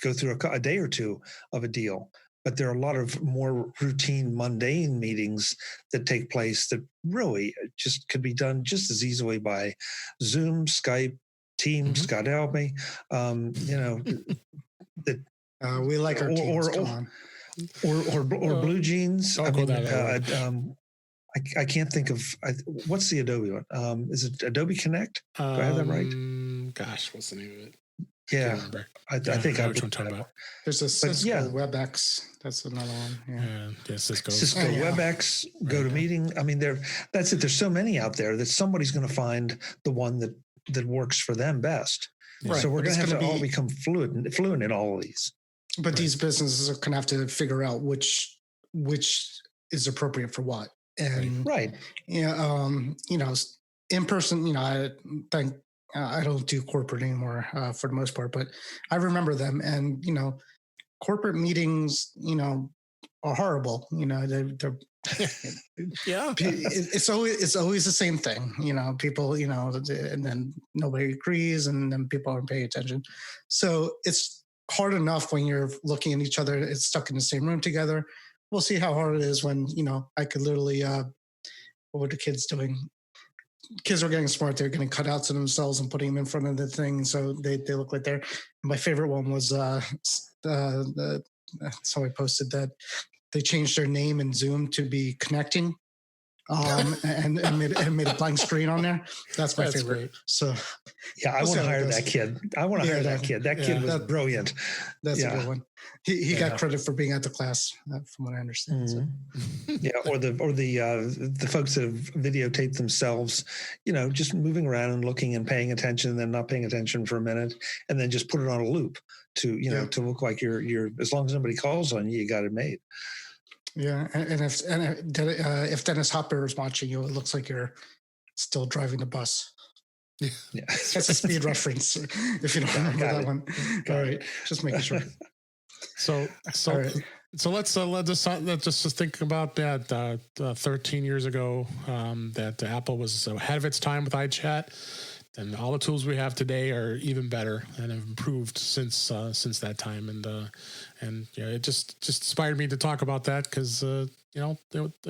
go through a day or two of a deal. But there are a lot of more routine, mundane meetings that take place that really just could be done just as easily by Zoom, Skype, Teams. God help me. That we like our teams. Come on. Or Blue Jeans. I can't think of what's the Adobe one. Is it Adobe Connect? Do I have that right? Gosh, what's the name of it? Yeah, I think I know what I'm talking about. There's a Cisco WebEx. That's another one. Yeah, Cisco WebEx, GoToMeeting. I mean, that's it. There's so many out there that somebody's going to find the one that works for them best. Right. So we're going to have to all become fluent in all of these. But these businesses are going to have to figure out which is appropriate for what. And in person, I think I don't do corporate anymore for the most part, but I remember them. And corporate meetings, are horrible. They're yeah. It's always the same thing. People, and then nobody agrees, and then people aren't paying attention. So it's hard enough when you're looking at each other. It's stuck in the same room together. We'll see how hard it is when I could literally. What were the kids doing? Kids are getting smart. They're getting cutouts of themselves and putting them in front of the thing, so they look like they're. My favorite one was somebody posted that they changed their name in Zoom to be Connecting, and made a blank screen on there. That's my favorite. Great. So, yeah, I want to hire that kid. I want to hire that kid. That kid was brilliant. That's a good one. He got credit for being at the class, from what I understand. Mm-hmm. So. Or the folks that have videotaped themselves, just moving around and looking and paying attention, and then not paying attention for a minute, and then just put it on a loop to to look like you're as long as somebody calls on you, you got it made. Yeah, and if Dennis Hopper is watching you, it looks like you're still driving the bus. Yeah, that's a Speed reference. If you don't remember that one, all right, just making sure. So let's just think about that. 13 years ago, that Apple was ahead of its time with iChat, and all the tools we have today are even better and have improved since that time. And it just inspired me to talk about that because that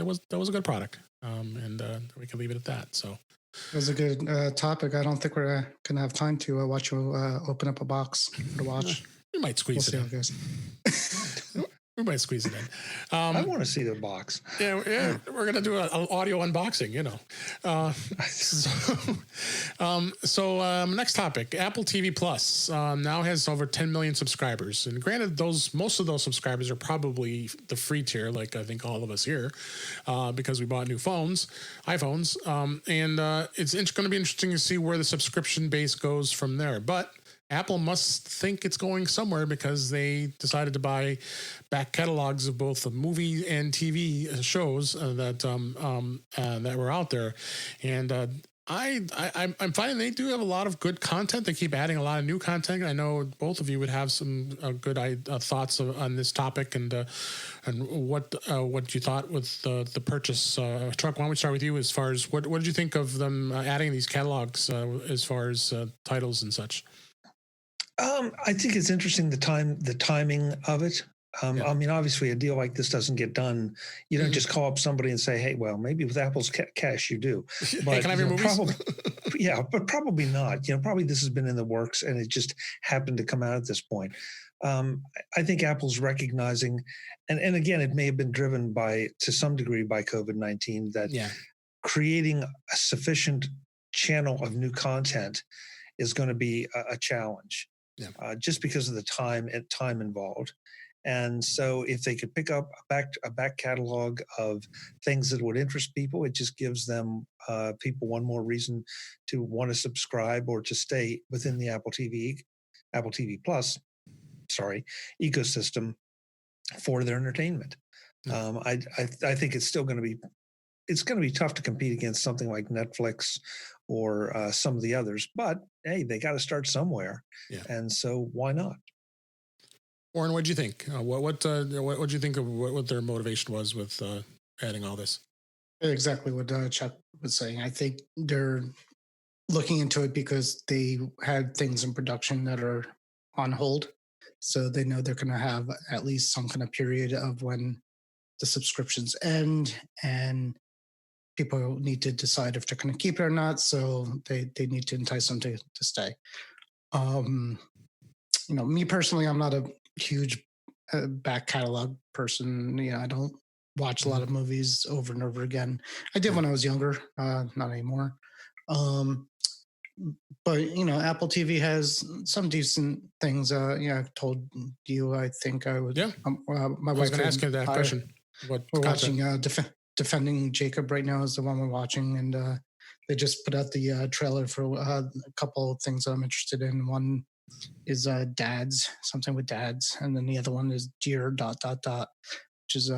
was a good product, and we can leave it at that. So it was a good topic. I don't think we're gonna have time to watch you open up a box to watch. We might squeeze it in. We might squeeze it in. I want to see the box. Yeah, we're gonna do an audio unboxing. So next topic: Apple TV Plus now has over 10 million subscribers. And granted, most of those subscribers are probably the free tier, like I think all of us here, because we bought new iPhones. It's going to be interesting to see where the subscription base goes from there. But Apple must think it's going somewhere because they decided to buy back catalogs of both the movie and TV shows that were out there, and I'm finding they do have a lot of good content. They keep adding a lot of new content. I know both of you would have some good thoughts on this topic and what you thought with the purchase. Chuck, why don't we start with you? As far as what did you think of them adding these catalogs as far as titles and such? I think it's interesting the timing of it. I mean, obviously, a deal like this doesn't get done. You don't just call up somebody and say, "Hey, well, maybe with Apple's cash, you do." But hey, can I have your movies? But probably not. Probably this has been in the works, and it just happened to come out at this point. I think Apple's recognizing, and again, it may have been driven to some degree by COVID-19, that creating a sufficient channel of new content is going to be a challenge. just because of the time involved. And so if they could pick up a back catalog of things that would interest people, it just gives them people one more reason to want to subscribe or to stay within the Apple TV Plus, ecosystem for their entertainment. I think it's still going to be tough to compete against something like Netflix or some of the others, but hey, they got to start somewhere. Yeah. And so why not? Warren, what do you think? What do you think of what their motivation was with adding all this? Exactly what Chuck was saying. I think they're looking into it because they had things in production that are on hold. So they know they're going to have at least some kind of period of when the subscriptions end, and people need to decide if they're going to keep it or not. So they need to entice them to stay. Me personally, I'm not a huge back catalog person. I don't watch a lot of movies over and over again. I did when I was younger, not anymore. But Apple TV has some decent things. I told you, I think I would. Yeah. My I was wife going to ask you that question. We're watching Defending Jacob right now is the one we're watching, and they just put out the trailer for a couple of things that I'm interested in. One is Dads, something with dads, and then the other one is Dear ... which is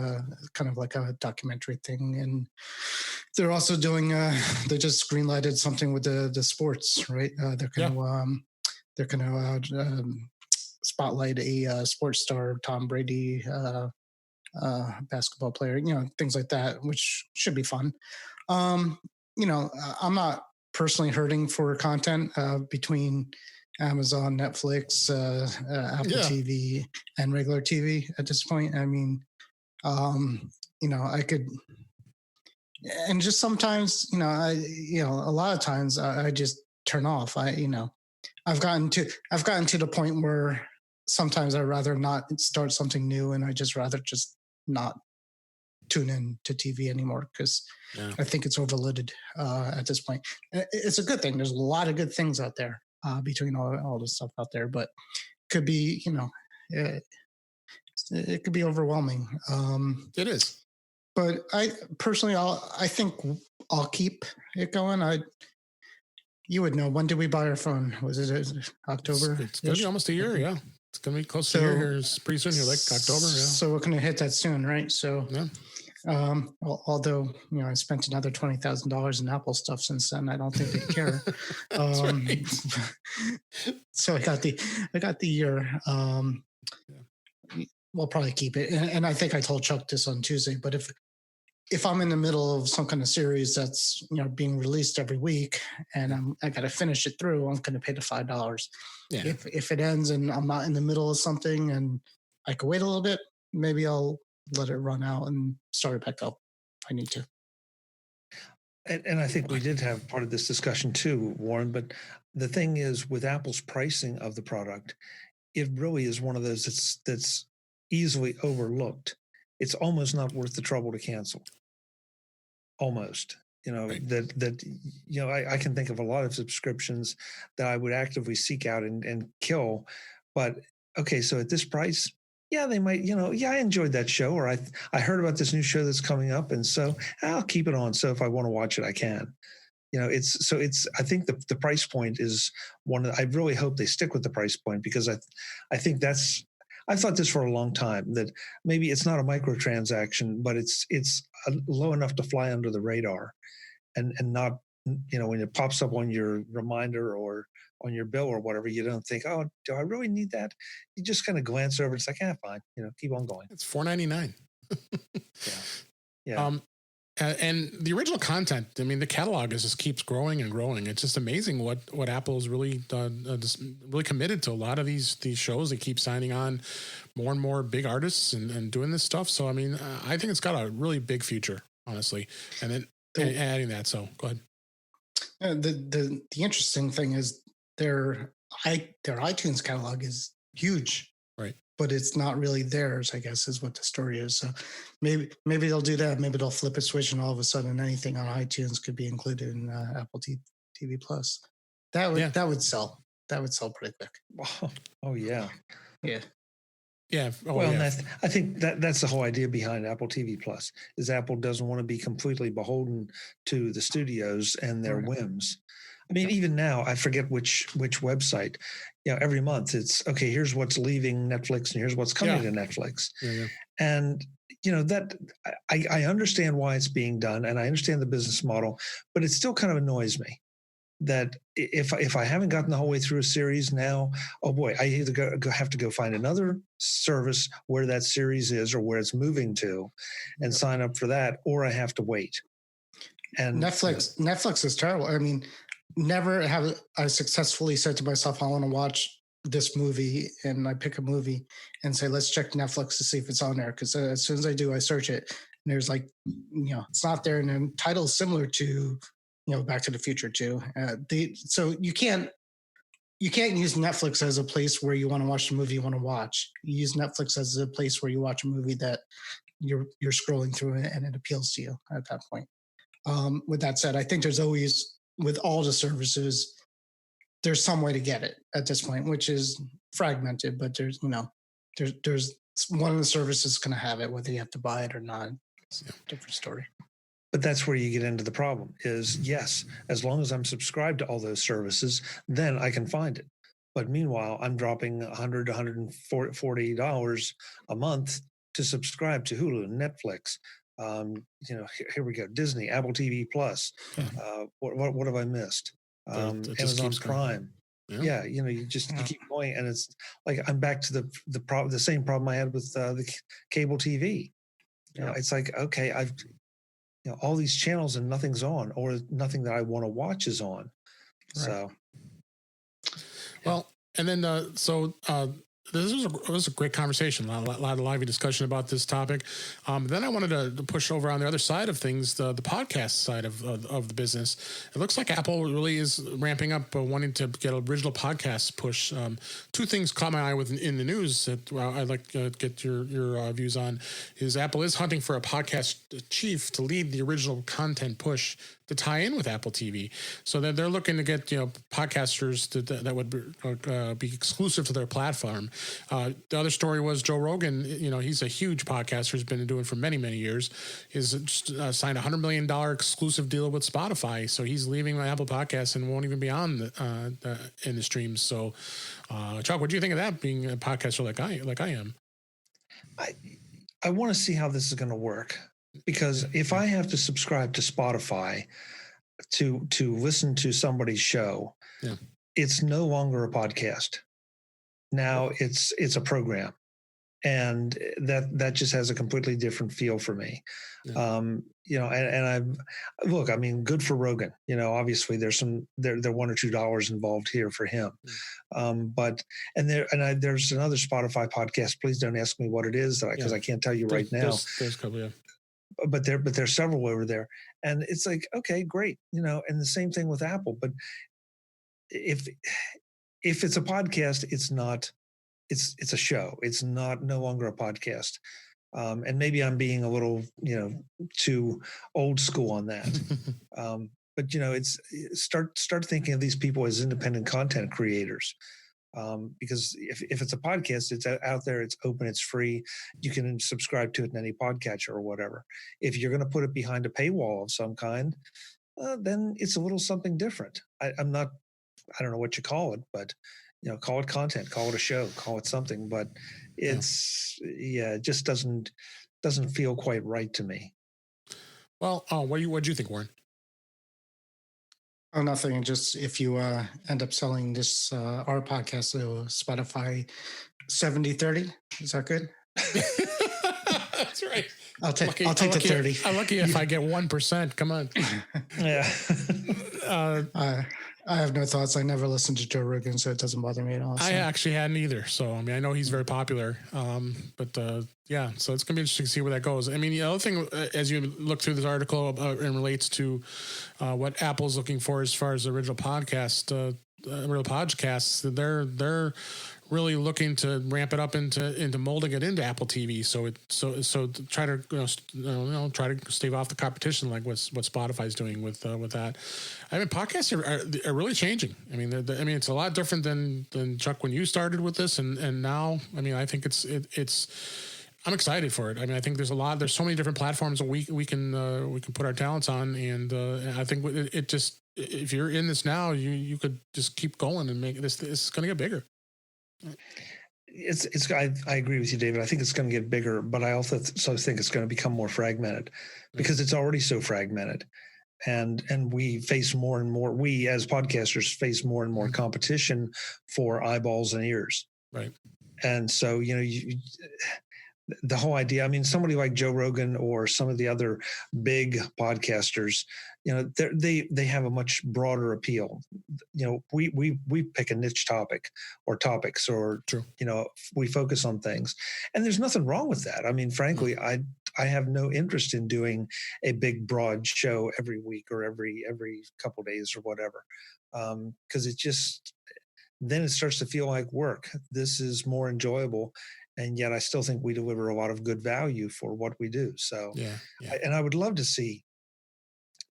kind of like a documentary thing. And they're also doing they just greenlighted something with the sports, right? They're gonna spotlight a sports star, Tom Brady, basketball player, things like that, which should be fun. I'm not personally hurting for content between Amazon, Netflix, Apple TV, and regular TV at this point. I mean, I could, and just sometimes, a lot of times I just turn off. I've gotten to the point where sometimes I'd rather not start something new, and I just rather just not tune in to TV anymore because I think it's overloaded at this point. It's a good thing. There's a lot of good things out there between all the stuff out there, but could be, it could be overwhelming. It is. But I personally, I think I'll keep it going. You would know. When did we buy our phone? Was it October? It's going to be almost a year, yeah. It's going to be close to a year here pretty soon. You're like October, yeah. So we're going to hit that soon, right? So, although, I spent another $20,000 in Apple stuff since then, I don't think they care. So I got the year. We'll probably keep it. And I think I told Chuck this on Tuesday, but if I'm in the middle of some kind of series that's being released every week and I got to finish it through, I'm going to pay the $5. Yeah. If it ends and I'm not in the middle of something and I could wait a little bit, maybe I'll let it run out and start it back up. I need to. And I think we did have part of this discussion too, Warren. But the thing is, with Apple's pricing of the product, it really is one of those that's easily overlooked. It's almost not worth the trouble to cancel. Almost, right. I can think of a lot of subscriptions that I would actively seek out and kill. But okay, so at this price, they might, I enjoyed that show, or I heard about this new show that's coming up, and so I'll keep it on. So if I want to watch it, I can. I think the price point is one I really hope they stick with the price point, because I think I've thought this for a long time, that maybe it's not a microtransaction, but it's low enough to fly under the radar and not, when it pops up on your reminder or on your bill or whatever, you don't think, oh, do I really need that? You just kind of glance over. It's like, fine, keep on going. It's $4.99. Yeah. And the original content, I mean, the catalog just keeps growing and growing. It's just amazing what Apple has really done, really committed to a lot of these shows. They keep signing on more and more big artists and doing this stuff. So, I mean, I think it's got a really big future, honestly. And then adding that. So go ahead. The interesting thing is their iTunes catalog is huge. Right. But it's not really theirs, I guess, is what the story is. So maybe they'll do that. Maybe they'll flip a switch and all of a sudden anything on iTunes could be included in Apple TV Plus. That would sell. that would sell pretty quick. Oh yeah. Yeah. Yeah. Oh, Well, yeah. and I think that's the whole idea behind Apple TV Plus is Apple doesn't want to be completely beholden to the studios and their Right. whims. I mean, even now, I forget which website. Every month it's okay. Here's what's leaving Netflix, and here's what's coming to Netflix. Yeah. And that I understand why it's being done, and I understand the business model, but it still kind of annoys me that if I haven't gotten the whole way through a series now, oh boy, I either have to go find another service where that series is or where it's moving to, and sign up for that, or I have to wait. And Netflix is terrible. I mean, never have I successfully said to myself, I want to watch this movie, and I pick a movie and say, let's check Netflix to see if it's on there. Because as soon as I do, I search it, and there's it's not there. And then titles similar to, Back to the Future too. So you can't use Netflix as a place where you want to watch the movie you want to watch. You use Netflix as a place where you watch a movie that you're scrolling through and it appeals to you at that point. With that said, I think there's always, with all the services, there's some way to get it at this point, which is fragmented, but there's one of the services going to have it, whether you have to buy it or not. It's a different story. But that's where you get into the problem is, yes, as long as I'm subscribed to all those services, then I can find it. But meanwhile, I'm dropping $100, $140 a month to subscribe to Hulu, Netflix. Here we go. Disney, Apple TV Plus. What have I missed? Amazon Prime. Yeah. You keep going, and it's like I'm back to the same problem I had with the cable TV. It's like, okay, I've all these channels and nothing's on, or nothing that I want to watch is on. Right. So, well, and then this was a great conversation, a lot of lively discussion about this topic. Then I wanted to push over on the other side of things, the podcast side of the business. It looks like Apple really is ramping up, wanting to get original podcasts push. Two things caught my eye in the news that I'd like to get your views on. Is Apple is hunting for a podcast chief to lead the original content push to tie in with Apple TV. So they're looking to get podcasters that would be exclusive to their platform. The other story was Joe Rogan. He's a huge podcaster, has been doing it for many, many years. He's just signed a $100 million exclusive deal with Spotify. So he's leaving the Apple Podcast and won't even be on in the streams. So, Chuck, what do you think of that, being a podcaster like I am? I want to see how this is going to work. Because if I have to subscribe to Spotify to listen to somebody's show, it's no longer a podcast. Now it's a program, and that just has a completely different feel for me. And I mean, good for Rogan. Obviously there's $1 or $2 involved here for him. But there's another Spotify podcast. Please don't ask me what it is, because I can't tell you right now. There's a couple, yeah. But there's several over there, and it's like, okay, great, and the same thing with Apple. But if it's a podcast, it's not, it's a show. It's no longer a podcast. And maybe I'm being a little, too old school on that. But it's start thinking of these people as independent content creators. Because if it's a podcast, it's out there, it's open, it's free. You can subscribe to it in any podcatcher or whatever. If you're going to put it behind a paywall of some kind, then it's a little something different. I don't know what you call it, but call it content, call it a show, call it something. But it just doesn't feel quite right to me. Well, what do you think, Warren? Oh, nothing. Just if you end up selling this our podcast to Spotify 70-30, is that good? That's right. I'll take the 30. I'm lucky if I get 1%. Come on. Yeah. I have no thoughts. I never listened to Joe Rogan, so it doesn't bother me at all. So. I actually hadn't either. So, I mean, I know he's very popular. But so it's going to be interesting to see where that goes. I mean, the other thing, as you look through this article and relates to what Apple's looking for as far as the original podcasts, they're really looking to ramp it up into molding it into Apple TV. So to try to try to stave off the competition like what Spotify's doing with that. I mean, podcasts are really changing. I mean, it's a lot different than Chuck when you started with this, and now. I mean, I think it's. I'm excited for it. I mean, I think there's so many different platforms that we can put our talents on, and I think it just, if you're in this now, you could just keep going and make this is going to get bigger. I agree with you, David. I think it's going to get bigger, but I also think it's going to become more fragmented because it's already so fragmented. And we face more and more, we as podcasters face more and more competition for eyeballs and ears. Right. And so, the whole idea, I mean, somebody like Joe Rogan or some of the other big podcasters, they have a much broader appeal. We pick a niche topic or topics, or, True. We focus on things, and there's nothing wrong with that. I mean, frankly, I have no interest in doing a big, broad show every week or every couple of days or whatever. Cause then it starts to feel like work. This is more enjoyable. And yet I still think we deliver a lot of good value for what we do. So, yeah. And I would love to see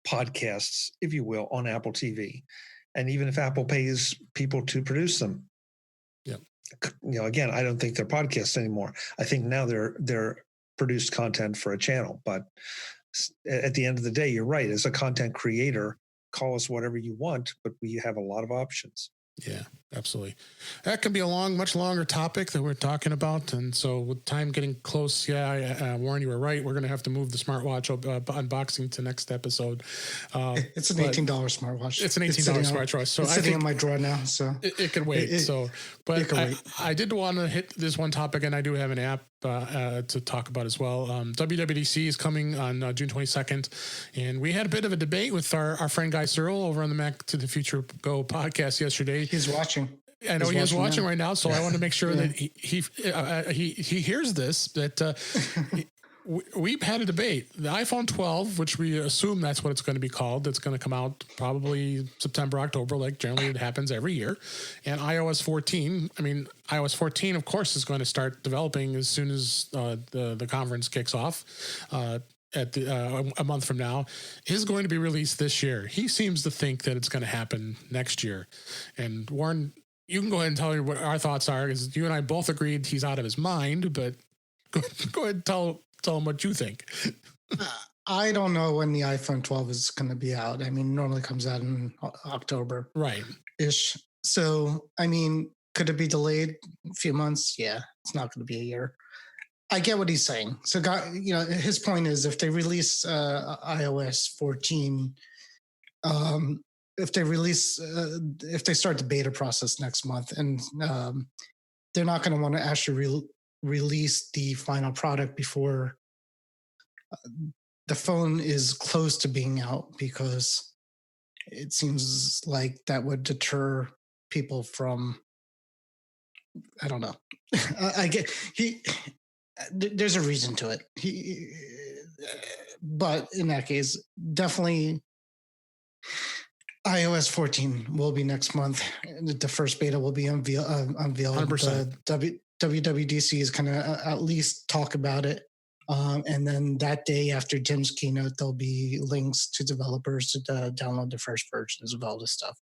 podcasts, if you will, on Apple TV. And even if Apple pays people to produce them. Yeah. Again, I don't think they're podcasts anymore. I think now they're produced content for a channel. But at the end of the day, you're right. As a content creator, call us whatever you want, but we have a lot of options. Yeah, absolutely. That can be a much longer topic that we're talking about. And so with time getting close, Warren, you were right. We're going to have to move the smartwatch unboxing to next episode. It's an $18 smartwatch. It's an $18 smartwatch. So it's sitting in my drawer now. So it can wait. I did want to hit this one topic, and I do have an app to talk about as well. WWDC is coming on June 22nd, and we had a bit of a debate with our friend Guy Searle over on the Mac to the Future Go podcast yesterday. He's watching. I know he is watching right now, so I want to make sure that he hears this. That we've had a debate. The iPhone 12, which we assume that's what it's going to be called, that's going to come out probably September, October, like generally it happens every year, and iOS 14. I mean, iOS 14, of course, is going to start developing as soon as the conference kicks off. At a month from now, is going to be released this year. He seems to think that it's going to happen next year. And Warren, you can go ahead and tell me what our thoughts are, because you and I both agreed he's out of his mind, but go ahead and tell him what you think. I don't know when the iPhone 12 is going to be out. I mean, normally comes out in October. Right. Ish. So, I mean, could it be delayed a few months? Yeah, it's not going to be a year. I get what he's saying. So, his point is if they release iOS 14, if they start the beta process next month, and they're not going to want to actually release the final product before the phone is close to being out, because it seems like that would deter people from, I don't know. I get there's a reason to it. But in that case, definitely iOS 14 will be next month. The first beta will be unveiled. 100%. WWDC is going to at least talk about it. And then that day after Tim's keynote, there'll be links to developers to download the first versions of all this stuff,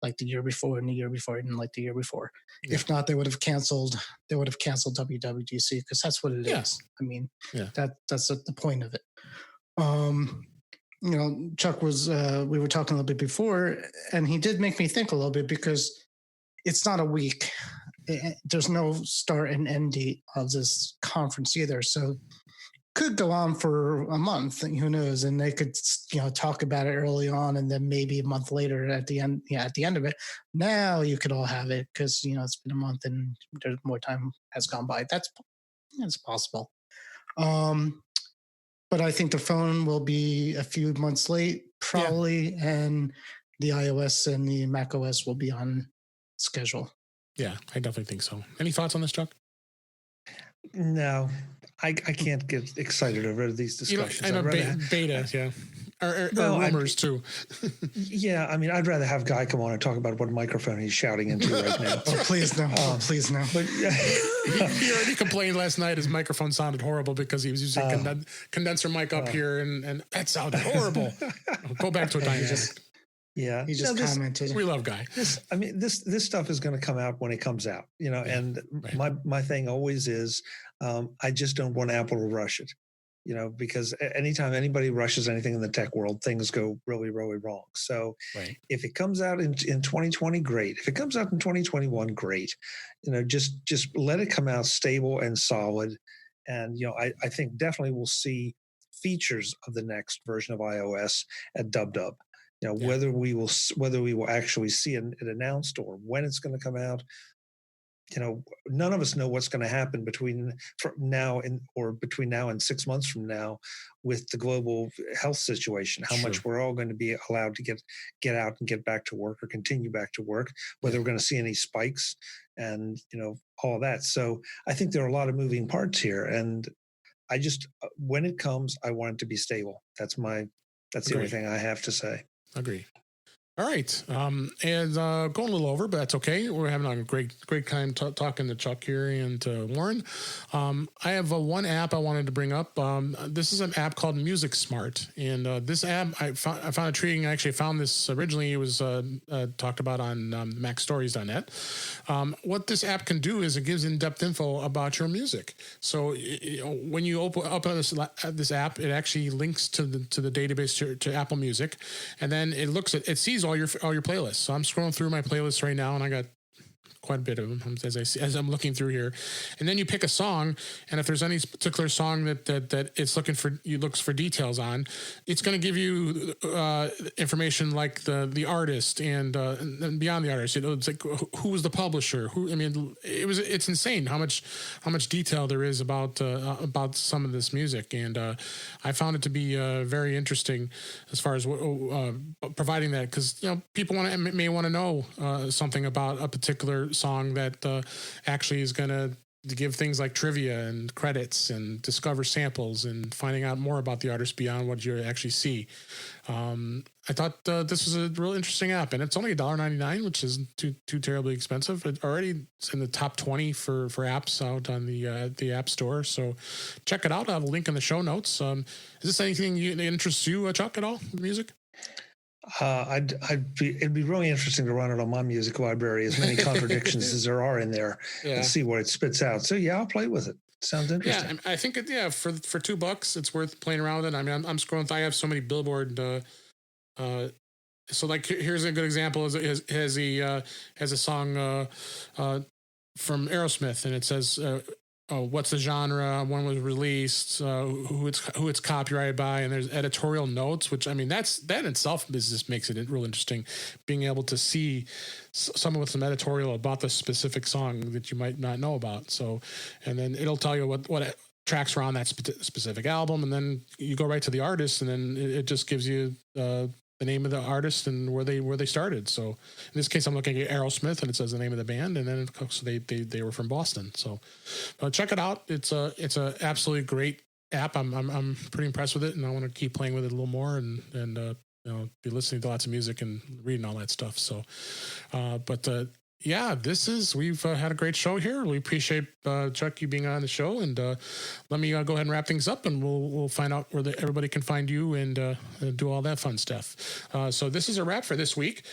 like the year before and the year before and like the year before. Yeah. If not, they would have canceled WWDC, because that's what it is. I mean, that's the point of it. Chuck was, we were talking a little bit before, and he did make me think a little bit, because it's not a week. There's no start and end date of this conference either. So could go on for a month, who knows? And they could, talk about it early on, and then maybe a month later at the end of it, now you could all have it, because, it's been a month and there's more time has gone by. That's possible. But I think the phone will be a few months late, probably, and the iOS and the macOS will be on schedule. Yeah, I definitely think so. Any thoughts on this, Chuck? No, I can't get excited over these discussions. I know beta, yeah. or Well, rumors too. Yeah, I mean, I'd rather have Guy come on and talk about what microphone he's shouting into right now. Oh, please no. Please no. But He already complained last night his microphone sounded horrible because he was using condenser mic up here, and that sounded horrible. Go back to a dynamic. Yeah, He just commented. We love Guy. This stuff is going to come out when it comes out, and my thing always is, I just don't want Apple to rush it, because anytime anybody rushes anything in the tech world, things go really, really wrong. So if it comes out in 2020, great. If it comes out in 2021, great. Just let it come out stable and solid. And, I think definitely we'll see features of the next version of iOS at DubDub. Whether we will actually see it announced or when it's going to come out, none of us know what's going to happen between now and 6 months from now with the global health situation, how much we're all going to be allowed to get out and get back to work or continue back to work, whether we're going to see any spikes and, all of that. So I think there are a lot of moving parts here. And I just, when it comes, I want it to be stable. That's the only thing I have to say. Agree. All right. And going a little over, but that's okay. We're having a great time talking to Chuck here and to Warren. I have one app I wanted to bring up. This is an app called Music Smart. And this app, I found intriguing. I actually found this originally. It was talked about on macstories.net. What this app can do is it gives in-depth info about your music. So when you open up this app, it actually links to the database to Apple Music. And then it sees all your playlists. So I'm scrolling through my playlists right now, and I got quite a bit of them as I'm looking through here. And then you pick a song, and if there's any particular song that it's looks for details on, it's going to give you information like the artist and beyond the artist. It's like who was the publisher? It's insane how much detail there is about some of this music, and I found it to be very interesting as far as providing that, because people may want to know something about a particular song that actually is going to give things like trivia and credits and discover samples and finding out more about the artist beyond what you actually see. I thought this was a real interesting app, and it's only $1.99, which isn't too terribly expensive. It already it's in the top 20 for apps out on the App Store. So check it out. I'll have a link in the show notes. Is this anything that interests you, Chuck, at all? Music? It'd be really interesting to run it on my music library, as many contradictions as there are in there, and see what it spits out. So I'll play with it. Sounds interesting. Yeah, I think for $2, it's worth playing around with it. I mean, I'm scrolling. I have so many Billboard. So like, here's a good example. Has a song from Aerosmith, and it says, what's the genre, when was released, who it's copyrighted by, and there's editorial notes, which, I mean, that in itself just makes it real interesting, being able to see someone with some editorial about the specific song that you might not know about. So, and then it'll tell you what tracks are on that specific album, and then you go right to the artist, and then it just gives you the name of the artist and where they started. So in this case, I'm looking at Aerosmith, and it says the name of the band, and then so they were from Boston. So check it out. It's a absolutely great app. I'm pretty impressed with it, and I want to keep playing with it a little more and be listening to lots of music and reading all that stuff. So, we've had a great show here. We appreciate Chuck, you being on the show, and let me go ahead and wrap things up, and we'll find out where everybody can find you and do all that fun stuff. So this is a wrap for this week.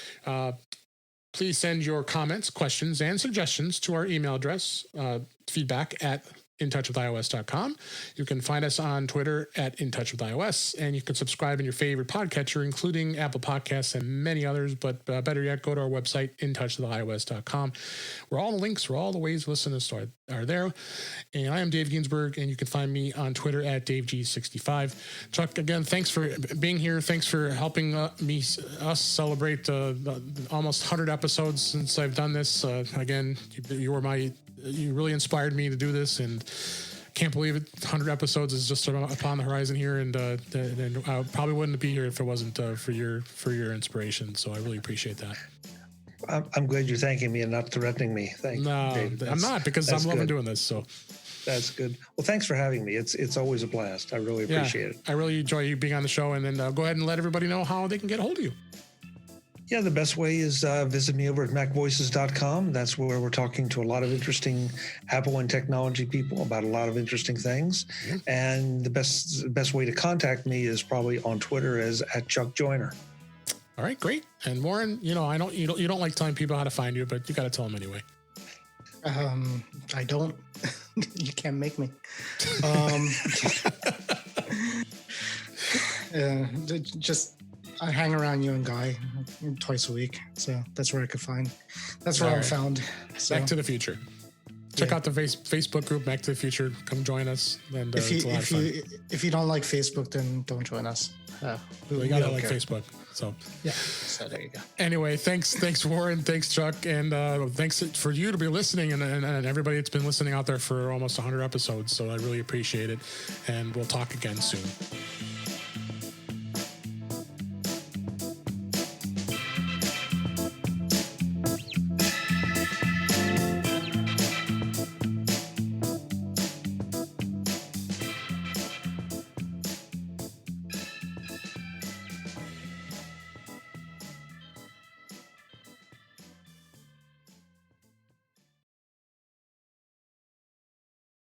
Please send your comments, questions, and suggestions to our email address, feedback@intouchwithios.com. You can find us on Twitter @intouchwithios, and you can subscribe in your favorite podcatcher, including Apple Podcasts and many others. But better yet, go to our website, intouchwithios.com, where all the links for all the ways to listen to us are there. And I am Dave Ginsburg, and you can find me on Twitter @DaveG65. Chuck, again, thanks for being here. Thanks for helping us celebrate the almost 100 episodes since I've done this. Again, you really inspired me to do this, and can't believe it. 100 episodes is just upon the horizon here, and I probably wouldn't be here if it wasn't for your inspiration. So I really appreciate that. I'm glad you're thanking me and not threatening me. Thank you, David. I'm not, because I'm loving doing this. So That's good. Well, thanks for having me. It's always a blast. I really appreciate it. I really enjoy you being on the show. And then go ahead and let everybody know how they can get a hold of you. Yeah, the best way is visit me over at macvoices.com. That's where we're talking to a lot of interesting Apple and technology people about a lot of interesting things. Yeah. And the best way to contact me is probably on Twitter as @ChuckJoyner. All right, great. And Warren, you don't like telling people how to find you, but you got to tell them anyway. I don't. You can't make me. Just I hang around you and Guy twice a week, so that's where I could find. That's where I'm found. So. Back to the Future. Check out the Facebook group Back to the Future. Come join us. And it's a lot of fun. If you don't like Facebook, then don't join us. We gotta like Facebook. So yeah. So there you go. Anyway, thanks Warren, thanks Chuck, and thanks for you to be listening and everybody that's been listening out there for almost 100 episodes. So I really appreciate it, and we'll talk again soon.